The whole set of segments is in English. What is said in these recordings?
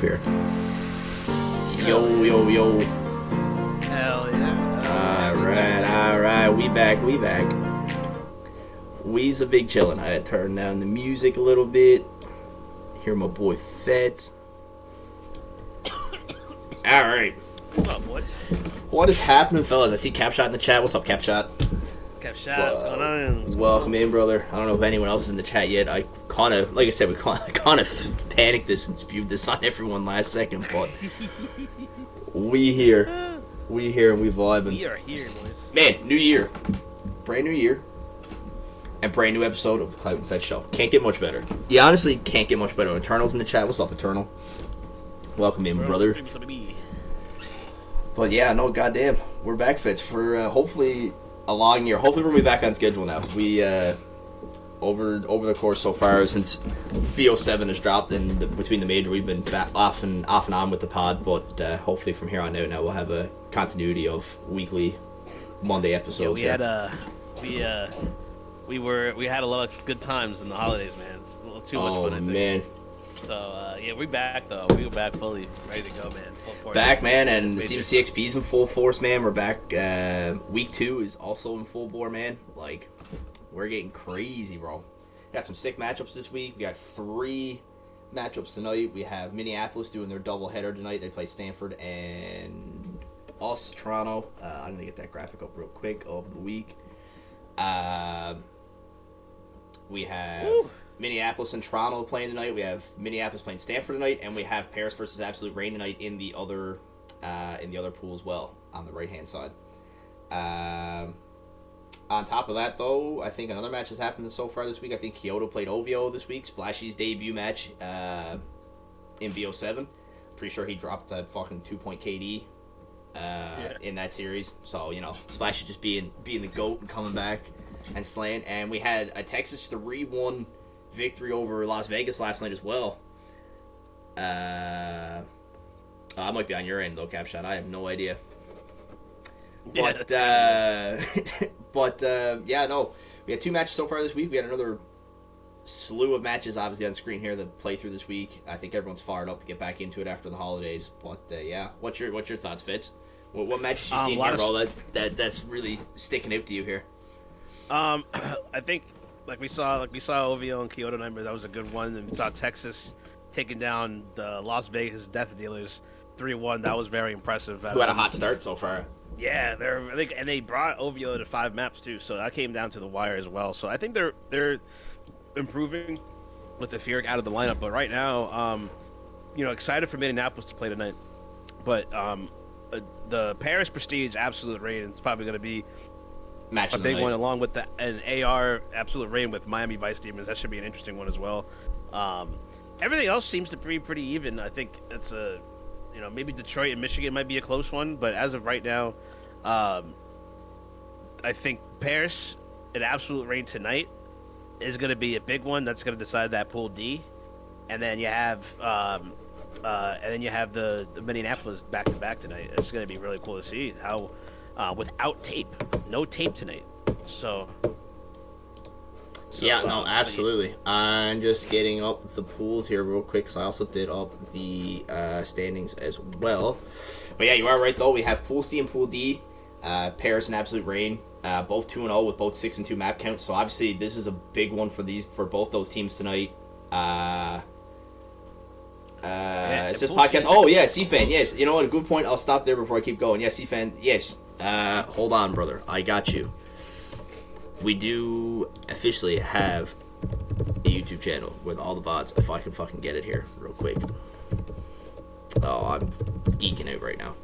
here. Yo. Hell yeah. Alright. We back. We's a big chillin'. I had turned down the music a little bit. Hear my boy Fets. Alright. What's up, boy? What is happening, fellas? I see Capshot in the chat. What's up, Capshot? Capshot, what's going on? Welcome in, brother. I don't know if anyone else is in the chat yet. I kind of, like I said, we kind of panicked this and spewed this on everyone last second, but we here. We vibing. We are here, boys. Man, new year. Brand new year. And brand new episode of the Clout and Fets Show. Can't get much better. You honestly can't get much better. Eternal's in the chat. What's up, Eternal? Welcome in, brother. But yeah, no, goddamn. We're back, Fets, for hopefully a long year. Hopefully we're going to be back on schedule now. We, over the course so far, since VO7 has dropped and between the major, we've been back off and on with the pod. But hopefully from here on out now, we'll have a continuity of weekly Monday episodes. Yeah, we had a lot of good times in the holidays, man. It's a little too much fun, I think. Man. So, yeah, we're back, though. We're back fully ready to go, man. Back, man, and it seems CxP's in full force, man. We're back. Week 2 is also in full bore, man. Like, we're getting crazy, bro. Got some sick matchups this week. We got 3 matchups tonight. We have Minneapolis doing their doubleheader tonight. They play Stanford and us, Toronto. I'm going to get that graphic up real quick of the week. We have Minneapolis and Toronto playing tonight. We have Minneapolis playing Stanford tonight, and we have Paris versus Absolute Rain tonight in the other pool as well on the right hand side. On top of that, though, I think another match has happened so far this week. I think Kyoto played OVO this week. Splashy's debut match in VO7. Pretty sure he dropped a fucking 2-point KD in that series. So, you know, Splashy just being the GOAT and coming back and slaying. And we had a Texas 3-1 victory over Las Vegas last night as well. I might be on your end, though, Capshot. I have no idea. But, yeah, no. We had 2 matches so far this week. We had another slew of matches, obviously, on screen here that play through this week. I think everyone's fired up to get back into it after the holidays. But, yeah, what's your thoughts, Fitz? What matches you seen here, bro, that's really sticking out to you here? I think we saw OVO and Kyoto tonight, but that was a good one. And we saw Texas taking down the Las Vegas Death Dealers 3-1. That was very impressive. Who had a hot start so far? Yeah, and they brought OVO to 5 maps too, so that came down to the wire as well. So I think they're improving with the Fear out of the lineup. But right now, excited for Minneapolis to play tonight. But the Paris Prestige Absolute Rain is probably going to be a big one, along with an AR Absolute Rain with Miami Vice Demons. That should be an interesting one as well. Everything else seems to be pretty even. I think it's maybe Detroit and Michigan might be a close one, but as of right now, I think Paris and Absolute Rain tonight is going to be a big one. That's going to decide that Pool D, and then you have the Minneapolis back to back tonight. It's going to be really cool to see how. Without tape. No tape tonight. So yeah, no, absolutely. I'm just getting up the pools here real quick, so I also did up the standings as well. But yeah, you are right, though. We have Pool C and Pool D, Paris and Absolute Rain, both 2-0 with both 6-2 map counts. So obviously this is a big one for both those teams tonight. It's this podcast. C. Oh, yeah, C-Fan, yes. You know what? A good point. I'll stop there before I keep going. Yes, C-Fan, yes. Hold on, brother. I got you. We do officially have a YouTube channel with all the VODs, if I can fucking get it here real quick. Oh, I'm geeking out right now.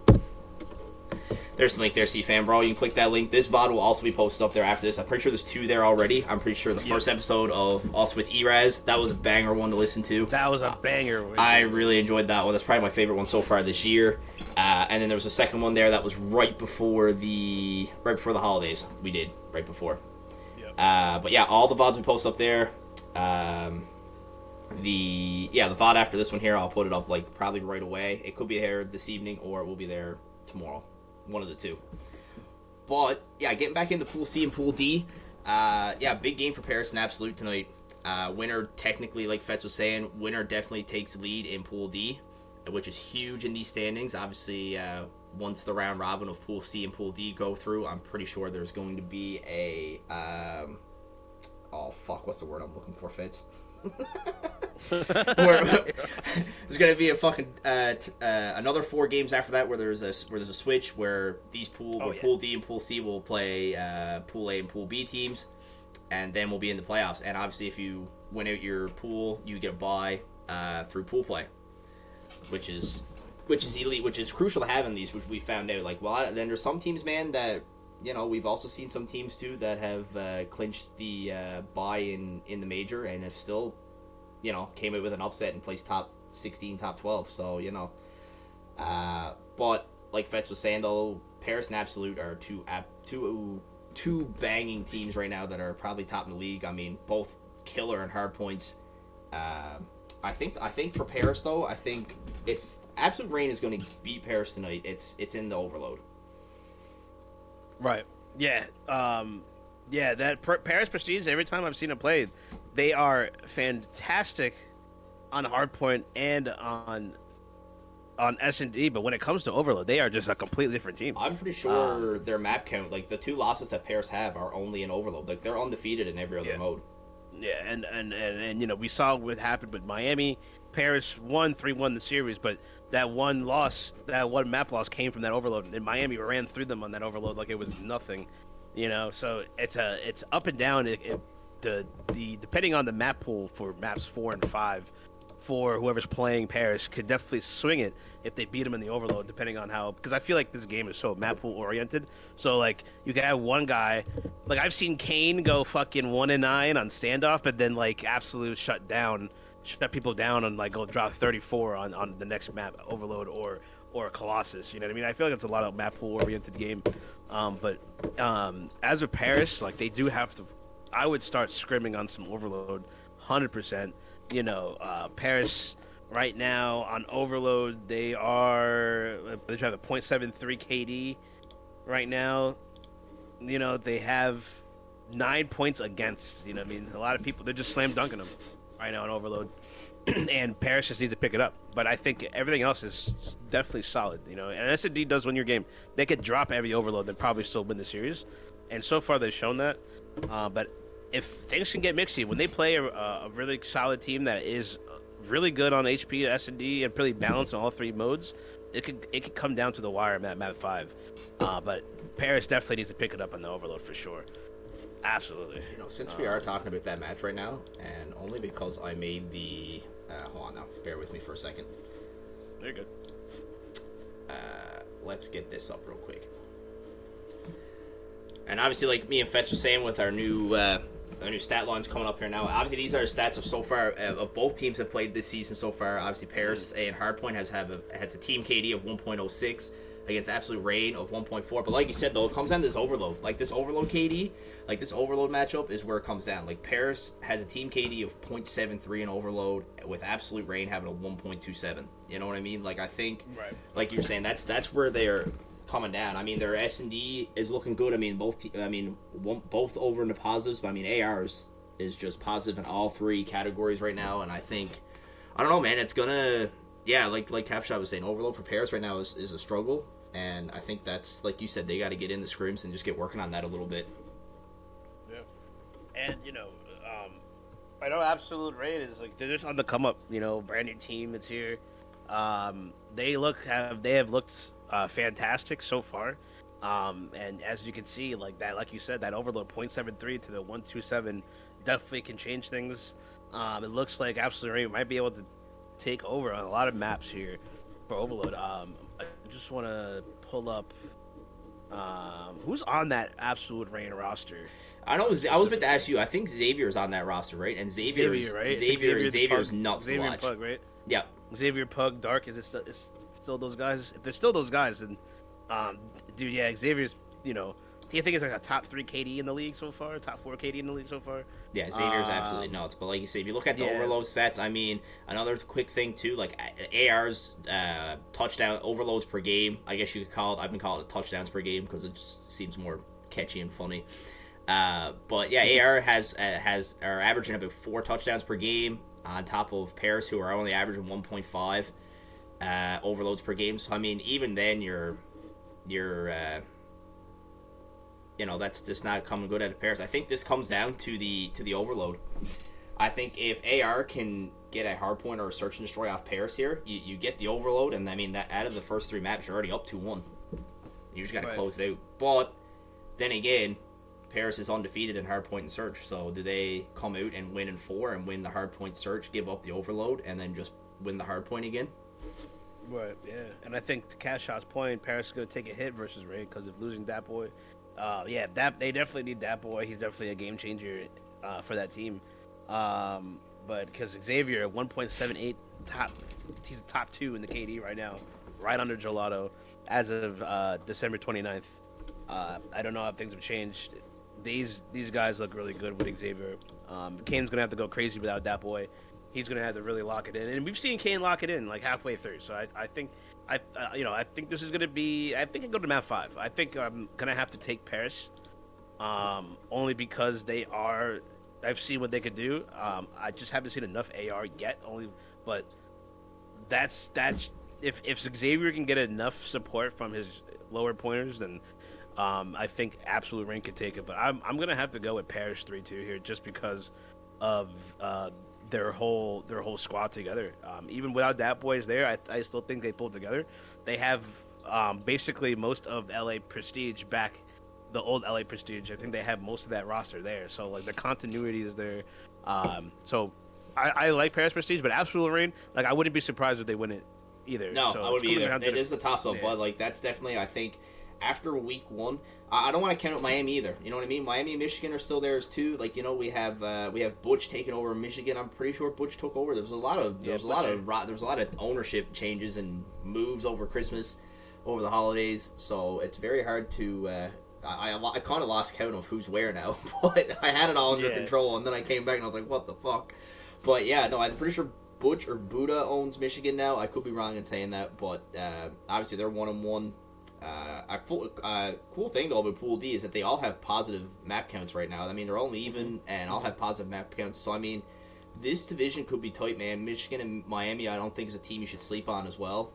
There's the link there, C-Fan, bro. You can click that link. This VOD will also be posted up there after this. I'm pretty sure there's 2 there already. I'm pretty sure the first episode of Also with Eraz, that was a banger one to listen to. That was a banger. I really enjoyed that one. That's probably my favorite one so far this year. And then there was a second one there that was right before the holidays. We did right before. Yep. But yeah, all the VODs we post up there. The VOD after this one here, I'll put it up probably right away. It could be there this evening or it will be there tomorrow. One of the two. But yeah, getting back into Pool C and Pool D. Big game for Paris and Absolute tonight. Winner technically, like Fets was saying, winner definitely takes lead in Pool D. which is huge in these standings. Obviously, once the round robin of Pool C and Pool D go through, I'm pretty sure there's going to be a what's the word I'm looking for, Fits? There's gonna be a fucking another 4 games after that where there's a switch where Pool D and Pool C will play Pool A and Pool B teams, and then we'll be in the playoffs. And obviously, if you win out your pool, you get a bye through pool play, which is elite, which is crucial to have in these, which we found out. Like, well, then there's some teams, man, that we've also seen some teams too that have clinched the bye in the major and have still came out with an upset and placed top 16, top 12. So but like Fets was saying though, Paris and Absolute are two banging teams right now that are probably top in the league. I mean, both killer and hard points. I think for Paris though, I think if Absolute Rain is going to beat Paris tonight, it's in the overload. Right. Yeah. That Paris Prestige, every time I've seen them play, they are fantastic on hardpoint and on S&D, but when it comes to overload, they are just a completely different team. I'm pretty sure their map count, like the 2 losses that Paris have, are only in overload. Like, they're undefeated in every other mode. Yeah, and we saw what happened with Miami. Paris won 3-1 the series, but that one map loss came from that overload, and Miami ran through them on that overload like it was nothing, So it's up and down. The depending on the map pool for maps 4 and 5, for whoever's playing Paris could definitely swing it if they beat them in the overload, depending on how. Because I feel like this game is so map pool oriented. So like you can have one guy, like I've seen Kane go fucking 1-9 on standoff, but then like Absolute shut people down and like go drop 34 on the next map, overload or Colossus. You know what I mean? I feel like it's a lot of map pool oriented game. But as with Paris, like they do have to. I would start scrimming on some overload, 100%. Paris right now on overload, they have a .73 KD right now. They have 9 points against. A lot of people, they're just slam dunking them right now on overload. And Paris just needs to pick it up. But I think everything else is definitely solid. And S&D does win your game. They could drop every overload and probably still win the series. And so far they've shown that. But if things can get mixy, when they play a really solid team that is really good on HP, S&D, and really balanced in all 3 modes, it could come down to the wire in that map 5. But Paris definitely needs to pick it up on the overload for sure. Absolutely. Since we are talking about that match right now, and only because I made the... hold on now. Bear with me for a second. You're good. Let's get this up real quick. And obviously, like me and Fets were saying with our new stat lines coming up here now, obviously these are stats of so far of both teams have played this season so far. Obviously, Paris and Hardpoint has a team KD of 1.06 against Absolute Rain of 1.4. But like you said, though, it comes down to this overload. Like this overload KD, like this overload matchup is where it comes down. Like Paris has a team KD of 0.73 in overload, with Absolute Rain having a 1.27. You know what I mean? Like I think, right. Like you're saying, that's where they're coming down. I mean, their S&D is looking good. I mean, both over in the positives. But I mean, AR is just positive in all 3 categories right now. And I think, I don't know, man. It's gonna, like Halfshot was saying, overload for Paris right now is a struggle. And I think that's, like you said, they got to get in the scrims and just get working on that a little bit. Yeah. And I know Absolute Rain is like they're just on the come up. Brand new team that's here. They have looked fantastic so far. And as you can see, like you said, that overload 0.73 to the 1.27 definitely can change things. It looks like Absolute Rain might be able to take over on a lot of maps here for overload. I just want to pull up who's on that Absolute Rain roster. I was about to ask you. I think Xavier's on that roster, right? And Xavier's nuts to watch. Pug, right? Yeah. Xavier, Pug, Dark. Is it still those guys? If they're still those guys, then dude, yeah, Xavier's. I think it's like a top 3 KD in the league so far, top 4 KD in the league so far. Yeah, Xavier's absolutely nuts. But like you say, if you look at the overload sets, I mean, another quick thing too, like AR's touchdown overloads per game. I guess you could call it. I've been calling it touchdowns per game because it just seems more catchy and funny. But yeah, AR are averaging about 4 touchdowns per game on top of Paris, who are only averaging 1.5. overloads per game. So I mean, even then, you're that's just not coming good out of Paris. I think this comes down to the overload. I think if AR can get a hardpoint or a search and destroy off Paris here, you get the overload, and I mean that out of the first 3 maps, you're already up 2-1. You just got to close it out. But then again, Paris is undefeated in hardpoint and search. So do they come out and win in 4 and win the hardpoint search, give up the overload, and then just win the hardpoint again? Right. Yeah. And I think to Cash Shot's point, Paris is going to take a hit versus Ray because of losing that boy. They definitely need that boy. He's definitely a game changer for that team. But because Xavier 1.78 he's top 2 in the KD right now, right under Gelato as of December 29th. I don't know how things have changed. These guys look really good with Xavier. Kane's gonna have to go crazy without that boy. He's gonna have to really lock it in, and we've seen Kane lock it in like halfway through. So I think this is gonna be. I think I go to map 5. I think I'm gonna have to take Paris, only because they are. I've seen what they could do. I just haven't seen enough AR yet. But that's if Xavier can get enough support from his lower pointers, then I think Absolute Rain could take it. But I'm gonna have to go with Paris 3-2 here, just because of their whole squad together. Even without that boys there, I still think they pulled together. They have basically most of LA Prestige back. The old LA Prestige, I think they have most of that roster there. So like the continuity is there. So I like Paris Prestige, but Absolute Rain, like I wouldn't be surprised if they win it either. No, so I wouldn't be either. It is a toss-up, but like that's definitely, I think, after week 1, I don't want to count out Miami either. You know what I mean? Miami and Michigan are still there as too. Like, we have Butch taking over Michigan. I'm pretty sure Butch took over. There was a lot of ownership changes and moves over Christmas, over the holidays. So it's very hard to. I kind of lost count of who's where now, but I had it all under control, and then I came back and I was like, what the fuck? But yeah, no, I'm pretty sure Butch or Buddha owns Michigan now. I could be wrong in saying that, but obviously they're 1-1. Cool thing though about Pool D is that they all have positive map counts right now. I mean, they're all even and all have positive map counts. So I mean, this division could be tight, man. Michigan and Miami, I don't think is a team you should sleep on as well.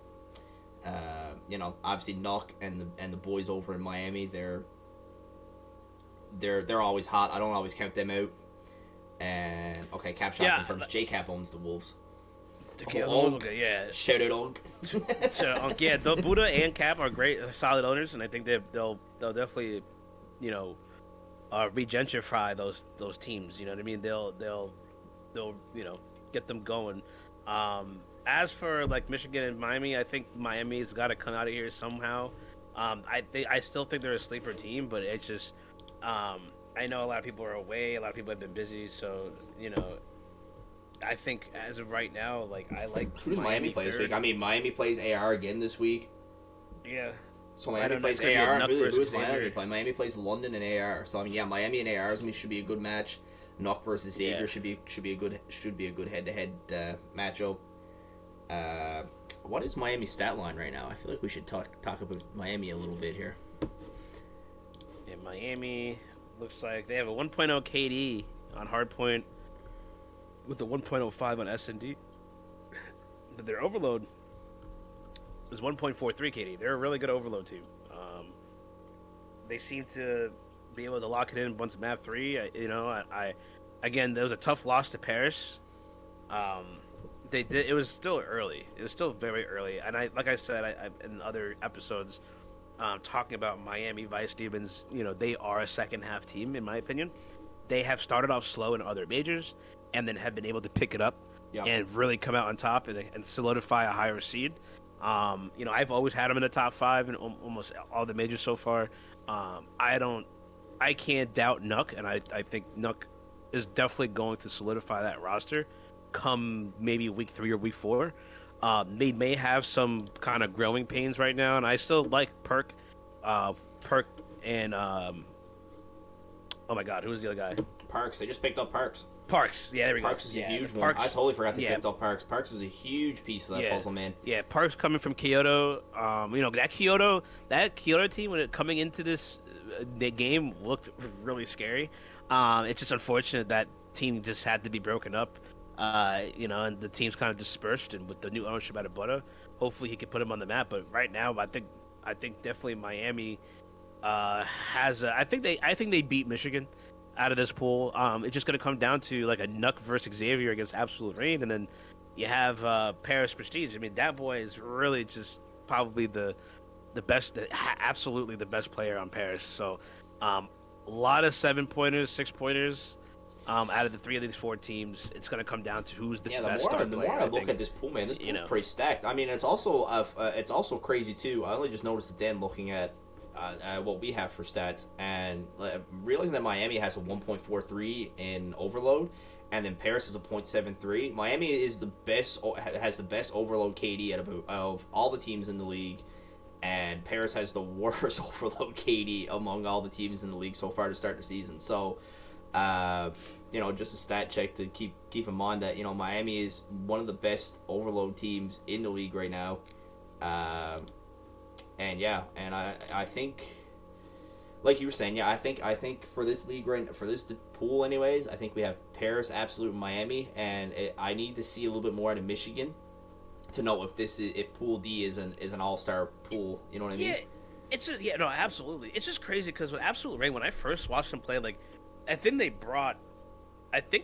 Obviously Nuck and the boys over in Miami, they're always hot. I don't always count them out. And okay, Cap Shot confirms J-Cap owns the Wolves. Yeah. Shout out Ong. So the Buddha and Cap are great, solid owners, and I think they'll definitely, regentrify those teams. You know what I mean? They'll get them going. As for like Michigan and Miami, I think Miami's got to come out of here somehow. I still think they're a sleeper team, but it's just. I know a lot of people are away. A lot of people have been busy, so I think as of right now, like I like. Who does Miami play this week? I mean, Miami plays AR again this week. Yeah. So Miami plays AR. Who does Miami play? Miami plays London and AR. So I mean, yeah, Miami and AR should be a good match. Nuck versus Xavier should be a good head-to-head matchup. What is Miami's stat line right now? I feel like we should talk about Miami a little bit here. Yeah, Miami looks like they have a 1.0 KD on hardpoint with a 1.05 on S&D. But their overload is 1.43 KD. They're a really good overload team. They seem to be able to lock it in once map 3. Again, there was a tough loss to Paris. It was still early. It was still very early. And like I said in other episodes, talking about Miami Vice Demons, they are a second half team in my opinion. They have started off slow in other majors and then have been able to pick it up and really come out on top and solidify a higher seed. I've always had them in the top 5 in almost all the majors so far. I can't doubt Nuck, and I think Nuck is definitely going to solidify that roster come maybe week 3 or week 4. They may have some kind of growing pains right now, and I still like Perk and oh my god, who was the other guy? Parks. They just picked up Parks. Parks, yeah, there we go. Parks is a huge one. I totally forgot they picked up Parks. Parks is a huge piece of that puzzle, man. Yeah, Parks coming from Kyoto. That Kyoto team when coming into this the game looked really scary. It's just unfortunate that team just had to be broken up. And the team's kind of dispersed, and with the new ownership out of Butter, hopefully he can put him on the map. But right now, I think definitely Miami has. I think they beat Michigan out of this pool. It's just going to come down to like a Nuck versus Xavier against Absolute Rain, and then you have Paris Prestige. I mean, that boy is really just probably the best, absolutely the best player on Paris. So, a lot of 7-pointers, 6-pointers. Out of the 3 of these 4 teams, it's going to come down to who's the best star player. The more I look at this pool, man, this pool's pretty stacked. I mean, it's also crazy too. I only just noticed it then looking at what we have for stats, and realizing that Miami has a 1.43 in overload, and then Paris is a 0.73. Miami is has the best overload KD of all the teams in the league, and Paris has the worst overload KD among all the teams in the league so far to start the season. So. Just a stat check to keep in mind that Miami is one of the best overload teams in the league right now, I think, like you were saying, I think for this league for this pool anyways, I think we have Paris, Absolute, and Miami, and I need to see a little bit more out of Michigan to know if Pool D is an all-star pool. You know what I mean? Yeah, absolutely. It's just crazy because with Absolute Rain, when I first watched them play, like. I think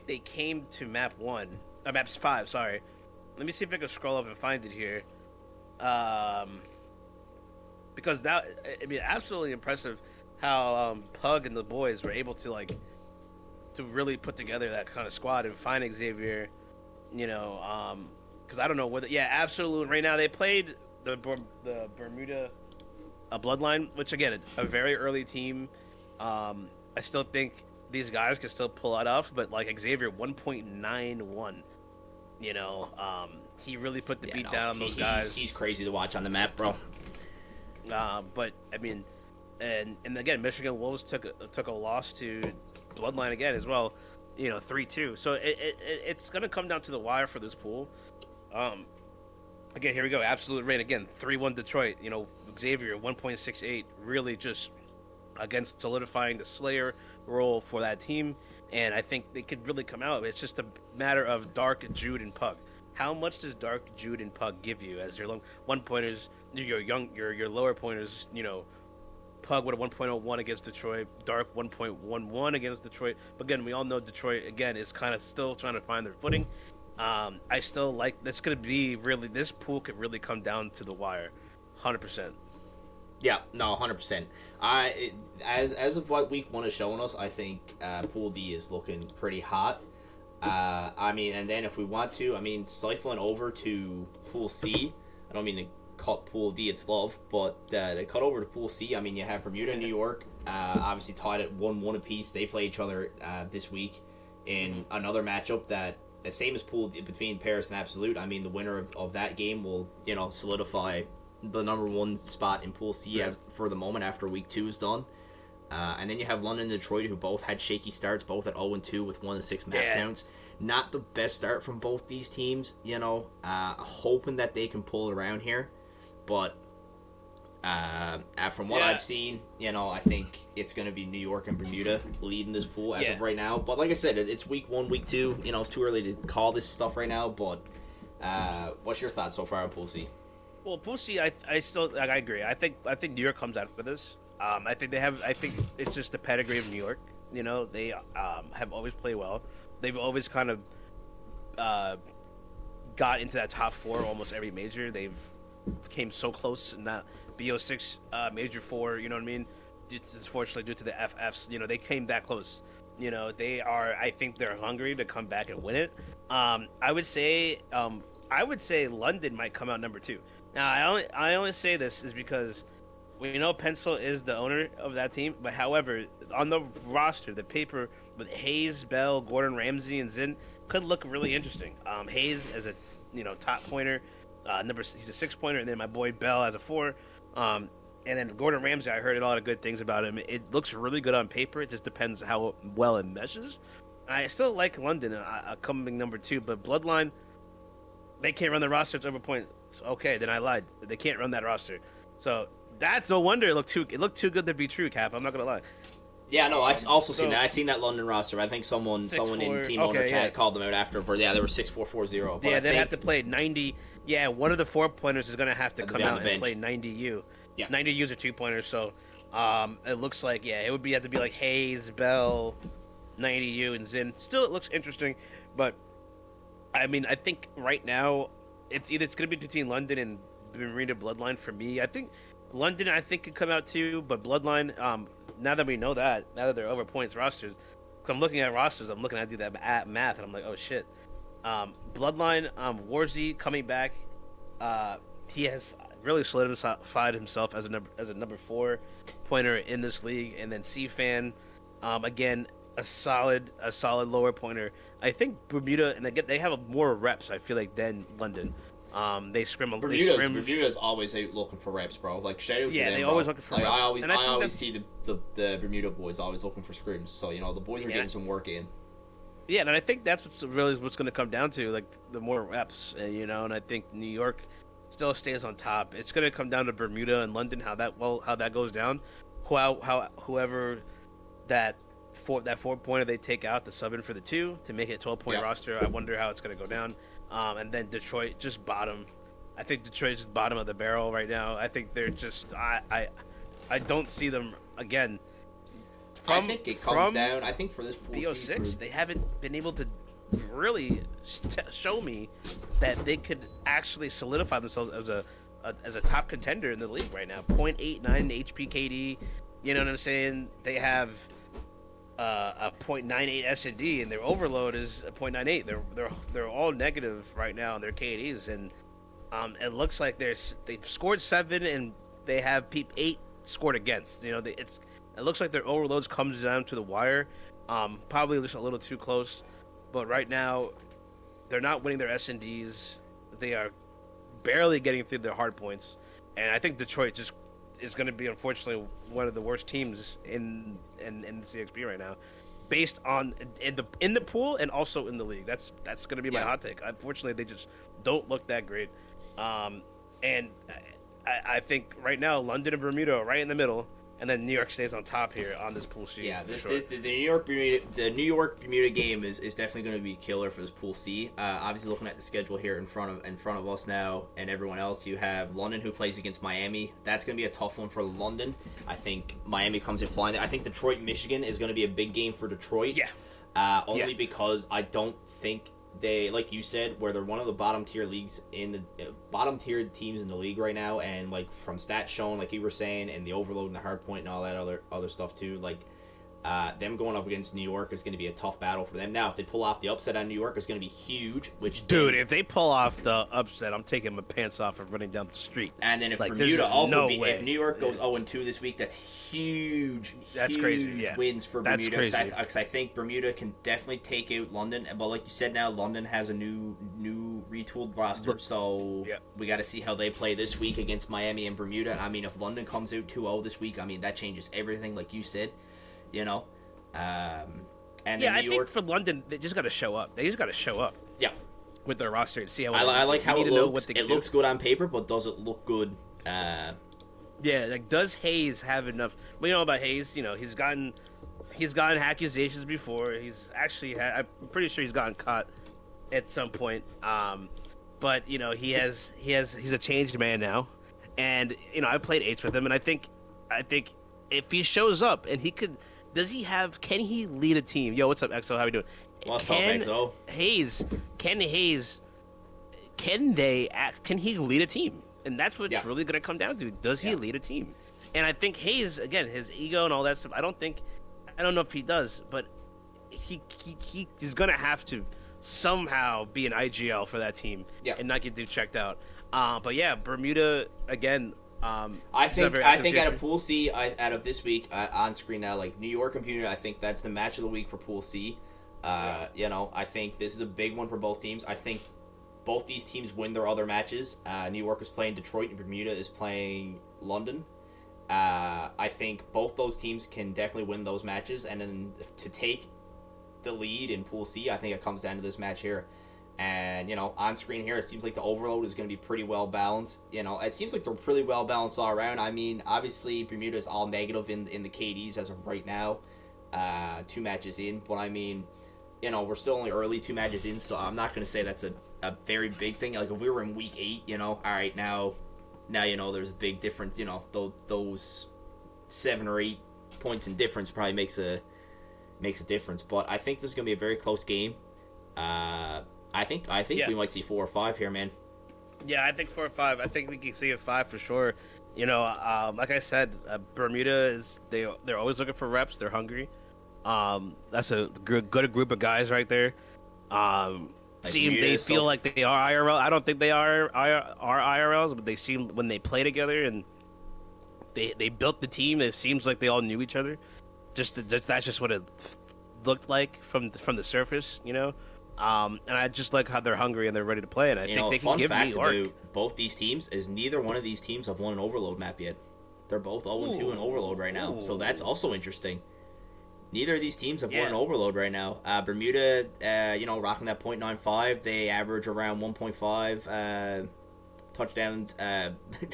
they came to map 1, maps 5, sorry. Let me see if I can scroll up and find it here. Because absolutely impressive how Pug and the boys were able to to really put together that kind of squad and find Xavier, because I don't know whether, Absolute right now they played the Bermuda Bloodline, which again, a very early team. I still think these guys can still pull it off, but like Xavier 1.91, he really put the beat down on those guys. He's crazy to watch on the map, bro. But I mean, and again, Michigan Wolves took a loss to Bloodline again as well, 3-2. So it's gonna come down to the wire for this pool. Again, here we go. Absolute Rain again, 3-1 Detroit. Xavier 1.68, really just against solidifying the Slayer role for that team, and I think they could really come out. It's just a matter of Dark, Jude, and Pug. How much does Dark, Jude, and Pug give you as your 1-pointers, your lower pointers? Pug with a 1.01 against Detroit, Dark 1.11 against Detroit. But again, we all know Detroit again is kind of still trying to find their footing. I still like this. Going to be really, this pool could really come down to the wire, 100%. Yeah, no, 100%. As of what week 1 is showing us, I think Pool D is looking pretty hot. And then if we want to, stifling over to Pool C. I don't mean to cut Pool D its love, but they cut over to Pool C. You have Bermuda and New York, obviously tied at 1-1 apiece. They play each other this week in another matchup that the same as Pool D, between Paris and Absolute. The winner of that game will solidify the number 1 spot in Pool C as for the moment after week 2 is done. And then you have London and Detroit, who both had shaky starts, both at 0-2 with 1-6 map counts. Not the best start from both these teams, hoping that they can pull it around here. But from what I've seen, I think it's going to be New York and Bermuda leading this pool as of right now. But like I said, it's week 1, week 2. It's too early to call this stuff right now. But what's your thoughts so far on Pool C? Well, Pool C, I agree. I think New York comes out with this. I think it's just the pedigree of New York. They have always played well. They've always kind of got into that top 4 almost every major. They've came so close in that BO6 major 4. You know what I mean? Unfortunately, due to the FFs, they came that close. They are. I think they're hungry to come back and win it. I would say London might come out number 2. Now, I only say this is because we know Pencil is the owner of that team, but however, on the roster, the paper with Hayes, Bell, Gordon Ramsay, and Zinn could look really interesting. Hayes as a top pointer, he's a 6-pointer, and then my boy Bell as a 4. And then Gordon Ramsay, I heard a lot of good things about him. It looks really good on paper. It just depends how well it meshes. I still like London coming number 2, but Bloodline, they can't run the roster. It's over points. Okay, then I lied. They can't run that roster. So that's no wonder it looked too good to be true, Cap. I'm not gonna lie. Yeah, no, I also seen that. I seen that London roster. I think someone in Team Owner chat called them out after, but yeah, they were 6-4-4-0. Yeah, they'd have to play 90. Yeah, one of the 4-pointers is gonna have to come out and play 90U. Yeah, 90U's are 2-pointers, so it looks like it would have to be like Hayes, Bell, 90U, and Zinn. Still, it looks interesting, but I mean, I think right now it's gonna be between London and Bermuda Bloodline for me. I think London could come out too, but Bloodline. Now that we know that, now that they're over points rosters, because I'm looking at rosters, I'm looking at that math, and I'm like, oh shit. Bloodline, Warzy coming back. He has really solidified himself as a number 4 pointer in this league, and then C-Fan, again a solid lower pointer. I think Bermuda, and they have more reps, I feel like, than London. They scrim. Bermuda's always looking for reps, bro. Like, shout out to them. Yeah, they always looking for reps. I always see the Bermuda boys always looking for scrims. So the boys are getting some work in. Yeah, and I think that's what's going to come down to, like the more reps, and I think New York still stays on top. It's going to come down to Bermuda and London, how that goes down. Whoever that 4-pointer they take out to sub in for the 2 to make it a 12-point roster. I wonder how it's going to go down. And then Detroit just bottom. I think Detroit's just bottom of the barrel right now. I think they're just I don't see them again. I think it comes down. I think for this pool VO6, they haven't been able to really show me that they could actually solidify themselves as a top contender in the league right now. 0.89 HPKD. You know what I'm saying? They have a 0.98 S&D, and their overload is a 0.98. They're all negative right now in their KDs, and it looks like they've scored 7 and they have 8 scored against. It looks like their overloads comes down to the wire, probably just a little too close. But right now, they're not winning their S&Ds. They are barely getting through their hard points, and I think Detroit just is going to be, unfortunately, one of the worst teams in the CxP right now, based on in the pool and also in the league. That's going to be my hot take. Unfortunately, they just don't look that great, and I think right now London and Bermuda are right in the middle, and then New York stays on top here on this pool C. Yeah, the New York Bermuda game is definitely going to be killer for this pool C. Obviously, looking at the schedule here in front of us now and everyone else, you have London, who plays against Miami. That's going to be a tough one for London. I think Miami comes in flying. I think Detroit, Michigan is going to be a big game for Detroit. Yeah. Only because I don't think they, like you said, where they're one of the bottom tier leagues in the bottom tier teams in the league right now, and like from stats shown, like you were saying, and the overload and the hard point and all that other stuff too, like them going up against New York is going to be a tough battle for them. Now, if they pull off the upset on New York, it's going to be huge. Which, dude, if they pull off the upset, I'm taking my pants off and running down the street. And then if Bermuda also if New York goes 0-2 this week, that's huge. That's crazy. Yeah. Wins for Bermuda. Because I think Bermuda can definitely take out London. But like you said, now London has a new retooled roster, so we got to see how they play this week against Miami and Bermuda. I mean, if London comes out 2-0 this week, I mean that changes everything, like you said. And I think for London, they just got to show up. They just got to show up. Yeah, with their roster and see how. I like how it looks. It looks good on paper, but does it look good? Yeah, like, does Hayes have enough? We know about Hayes. He's gotten accusations before. He's actually I'm pretty sure he's gotten caught at some point. But he's a changed man now, and I've played eights with him, and I think if he shows up and he could. Can he lead a team? Yo, what's up, XO? How we doing? What's up, XO? Can he lead a team? And that's what it's really going to come down to. Does he lead a team? And I think Hayes, again, his ego and all that stuff, I don't know if he does, but he's going to have to somehow be an IGL for that team and not get checked out. But yeah, Bermuda, again, I think out of Pool C, out of this week on screen now, like New York and Bermuda, I think that's the match of the week for Pool C. I think this is a big one for both teams. I think both these teams win their other matches. New York is playing Detroit and Bermuda is playing London. I think both those teams can definitely win those matches, and then to take the lead in Pool C, I think it comes down to this match here. And, on screen here, it seems like the overload is going to be pretty well balanced. It seems like they're pretty well balanced all around. I mean, obviously, Bermuda is all negative in the KDs as of right now. 2 matches in, but I mean, we're still only early 2 matches in, so I'm not going to say that's a very big thing. Like, if we were in week 8, all right, now there's a big difference, those 7 or 8 points in difference probably makes a difference. But I think this is going to be a very close game. I think we might see 4 or 5 here, man. Yeah, I think 4 or 5. I think we can see a 5 for sure. Like I said, Bermuda they're always looking for reps. They're hungry. That's a good group of guys right there. They feel like they are IRL. I don't think they are IRLs, but they seem, when they play together and they built the team, it seems like they all knew each other. That's just what it looked like from the surface, And I just like how they're hungry and they're ready to play. And I think they can give New York. About both these teams is neither one of these teams have won an Overload map yet. They're both 0-2 in Overload right now, so that's also interesting. Neither of these teams have won an Overload right now. Bermuda, rocking that .95. They average around 1.5 touchdowns,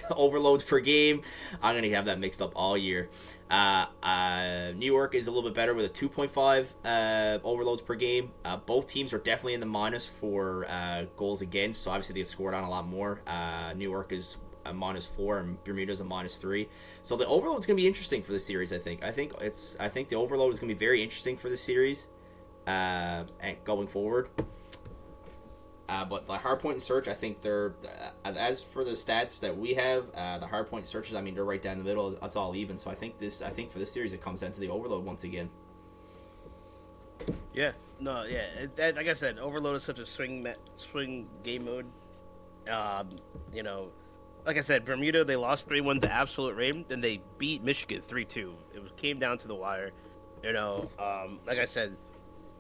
overloads per game. I'm going to have that mixed up all year. New York is a little bit better with a 2.5 overloads per game. Both teams are definitely in the minus for goals against, so obviously they've scored on a lot more. New York is a -4 and Bermuda's a -3. So the overload is going to be interesting for the series. I think the overload is going to be very interesting for the series, and going forward. But the hardpoint and search, I think they're as for the stats that we have, the hardpoint searches. I mean, they're right down the middle. That's all even. So I think for this series, it comes down to the overload once again. Yeah. No. Yeah. Like I said, overload is such a swing game mode. Like I said, Bermuda, they lost 3-1 to Absolute Rain, then they beat Michigan 3-2. It came down to the wire. Like I said,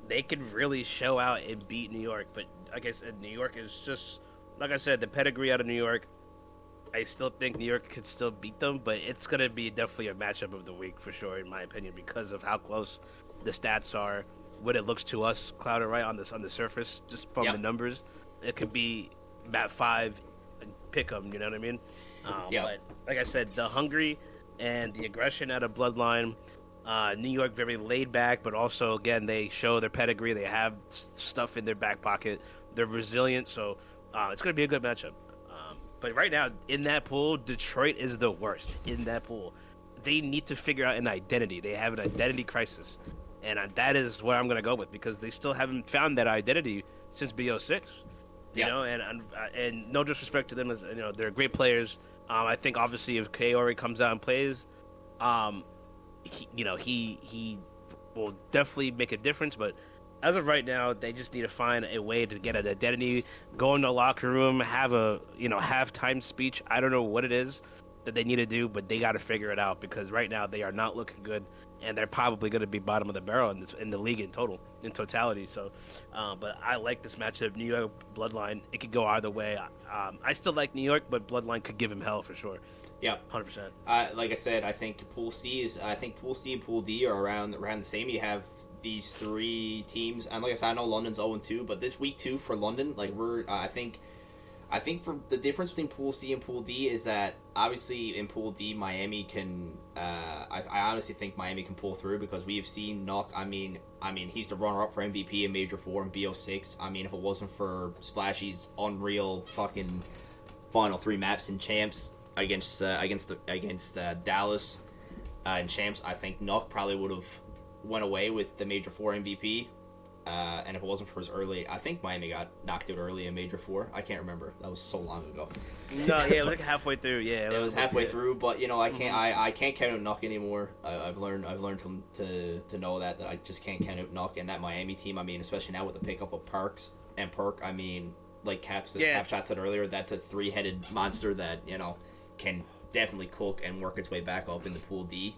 they could really show out and beat New York. But like I said, New York is just, like I said, the pedigree out of New York. I still think New York could still beat them, but it's going to be definitely a matchup of the week for sure, in my opinion, because of how close the stats are, what it looks to us, Clouter, right on the surface, just from the numbers. It could be map 5, pick them, you know what I mean? But like I said, the hungry and the aggression out of Bloodline, New York very laid back, but also, again, they show their pedigree. They have stuff in their back pocket. They're resilient, so it's going to be a good matchup. But right now, in that pool, Detroit is the worst in that pool. They need to figure out an identity. They have an identity crisis, and that is what I'm going to go with, because they still haven't found that identity since BO6. And no disrespect to them, as they're great players. I think obviously if Kaori comes out and plays, he will definitely make a difference. But as of right now, they just need to find a way to get an identity, go in the locker room, have a halftime speech. I don't know what it is that they need to do, but they got to figure it out, because right now they are not looking good, and they're probably going to be bottom of the barrel in the league in totality. So, but I like this matchup, New York Bloodline. It could go either way. I still like New York, but Bloodline could give him hell for sure. Yeah, 100%. Like I said, I think Pool C and Pool D are around the same. You have these 3 teams, and like I said, I know London's 0-2, but this week 2 for London, like I think for the difference between Pool C and Pool D is that obviously in Pool D, Miami can. I honestly think Miami can pull through, because we have seen Knock. I mean, he's the runner-up for MVP in Major 4 and BO6. I mean, if it wasn't for Splashy's unreal fucking final 3 maps in Champs against Dallas in Champs, I think Knock probably would have went away with the Major 4 MVP. And if it wasn't for his early, I think Miami got knocked out early in Major 4. I can't remember. That was so long ago. No, yeah, like halfway through. Yeah, it was halfway through. But I can't. I can't count out Knock anymore. I've learned to know that I just can't count out Knock, and that Miami team. I mean, especially now with the pickup of Parks and Perk. I mean, like Cap Shot said earlier, that's a 3-headed monster that can definitely cook and work its way back up into Pool D.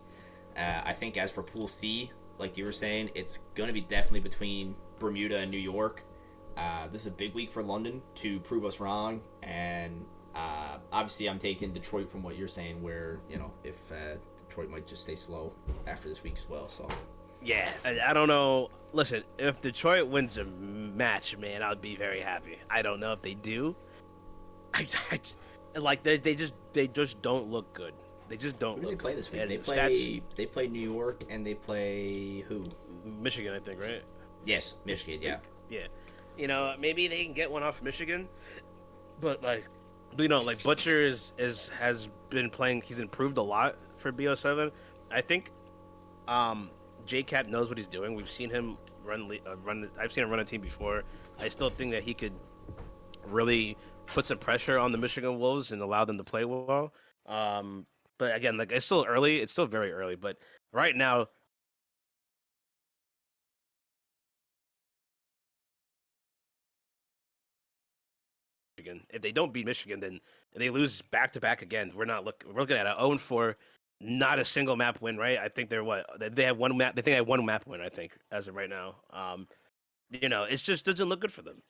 I think as for Pool C, like you were saying, it's going to be definitely between Bermuda and New York. This is a big week for London to prove us wrong, and obviously I'm taking Detroit from what you're saying, where if Detroit might just stay slow after this week as well. So yeah, I don't know. Listen, if Detroit wins a match, man, I'd be very happy. I don't know if they do. They just don't look good. They just don't. Who do they play this week? They play New York, and they play who? Michigan, I think, right? Yes, Michigan. Yeah. Yeah. You know, maybe they can get one off Michigan, but like, like Butcher has been playing. He's improved a lot for BO7. I think JCap knows what he's doing. We've seen him run. I've seen him run a team before. I still think that he could really put some pressure on the Michigan Wolves and allow them to play well. But again, like it's still early. It's still very early. But right now, Michigan. If they don't beat Michigan, then they lose back to back again. We're looking at a 0-4, not a single map win, right? I think they're what they have one map. They think they have one map win. I think as of right now. It just doesn't look good for them.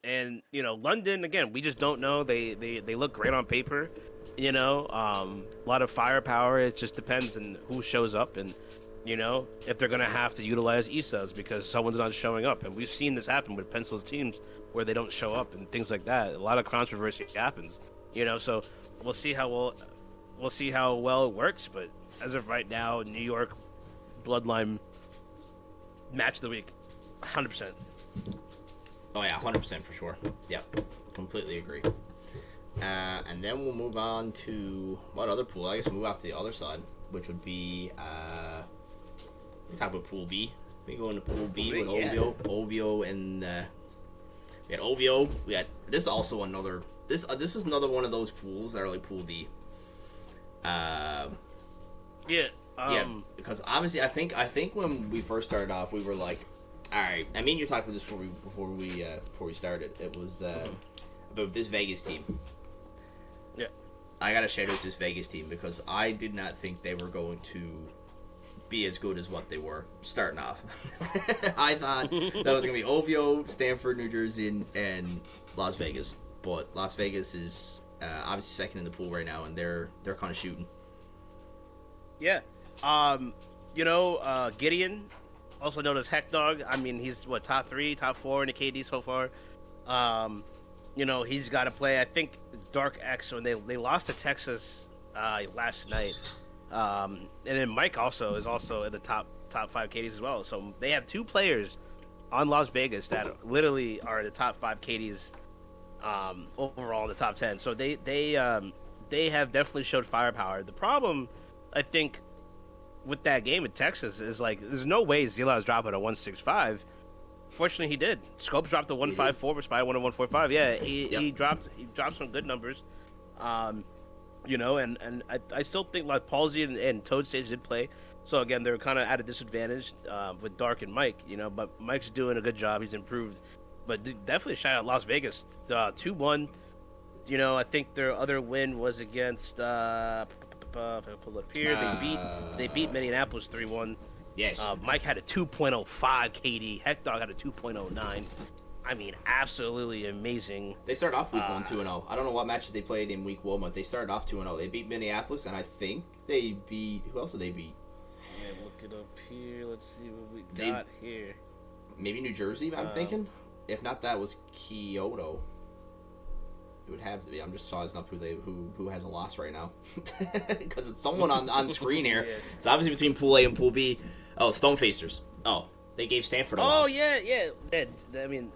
And London again, we just don't know. They look great on paper. A lot of firepower. It just depends on who shows up and if they're gonna have to utilize ESUBs because someone's not showing up. And we've seen this happen with Pencil's teams where they don't show up and things like that. A lot of controversy happens. So we'll see how well it works. But as of right now, New York Bloodline match of the week, 100%. Oh yeah, 100% for sure. Yep, completely agree. And then we'll move on to what other pool? I guess we'll move out to the other side, which would be we talk about Pool B. We go into Pool B with OVO, and we had OVO. We had this is also another this is another one of those pools that are like Pool D. Yeah, because obviously I think when we first started off, we were like, all right. I mean, you talked about this before we started. It was about this Vegas team. Yeah, I gotta shout out this Vegas team because I did not think they were going to be as good as what they were starting off. I thought that was gonna be OVO, Stanford, New Jersey, and Las Vegas. But Las Vegas is obviously second in the pool right now, and they're kind of shooting. Yeah, Gideon, also known as Heck Dog. I mean, he's top 3, top 4 in the KD so far. He's got to play. I think Dark X when they lost to Texas last night. And then Mike also is also in the top 5 KDs as well. So they have 2 players on Las Vegas that literally are the top 5 KDs overall in the top 10. So they have definitely showed firepower. The problem, I think, with that game in Texas is like there's no way Zila is dropping a 165. Fortunately, he did. Scopes dropped a 154, but Spy won a 145. Yeah, he dropped some good numbers. And I still think like Palsy and Toad Stage did play. So again, they're kind of at a disadvantage with Dark and Mike. But Mike's doing a good job. He's improved. But definitely shout out Las Vegas 2-1. I think their other win was against. If I pull up here, they beat Minneapolis 3-1. Yes. Mike had a 2.05 KD. Heck Dog had a 2.09. I mean, absolutely amazing. They started off week 1 2-0. I don't know what matches they played in week 1, but they started off 2-0. They beat Minneapolis, and I think they beat who else did they beat? Yeah, look it up here. Let's see what we got here. Maybe New Jersey. I'm thinking. If not, that was Kyoto. It would have to be. I'm just sizing up who has a loss right now, because it's someone on screen here. Yeah. It's obviously between Pool A and Pool B. Oh, Stonefacers. Oh, they gave Stanford a loss. Oh yeah. I mean,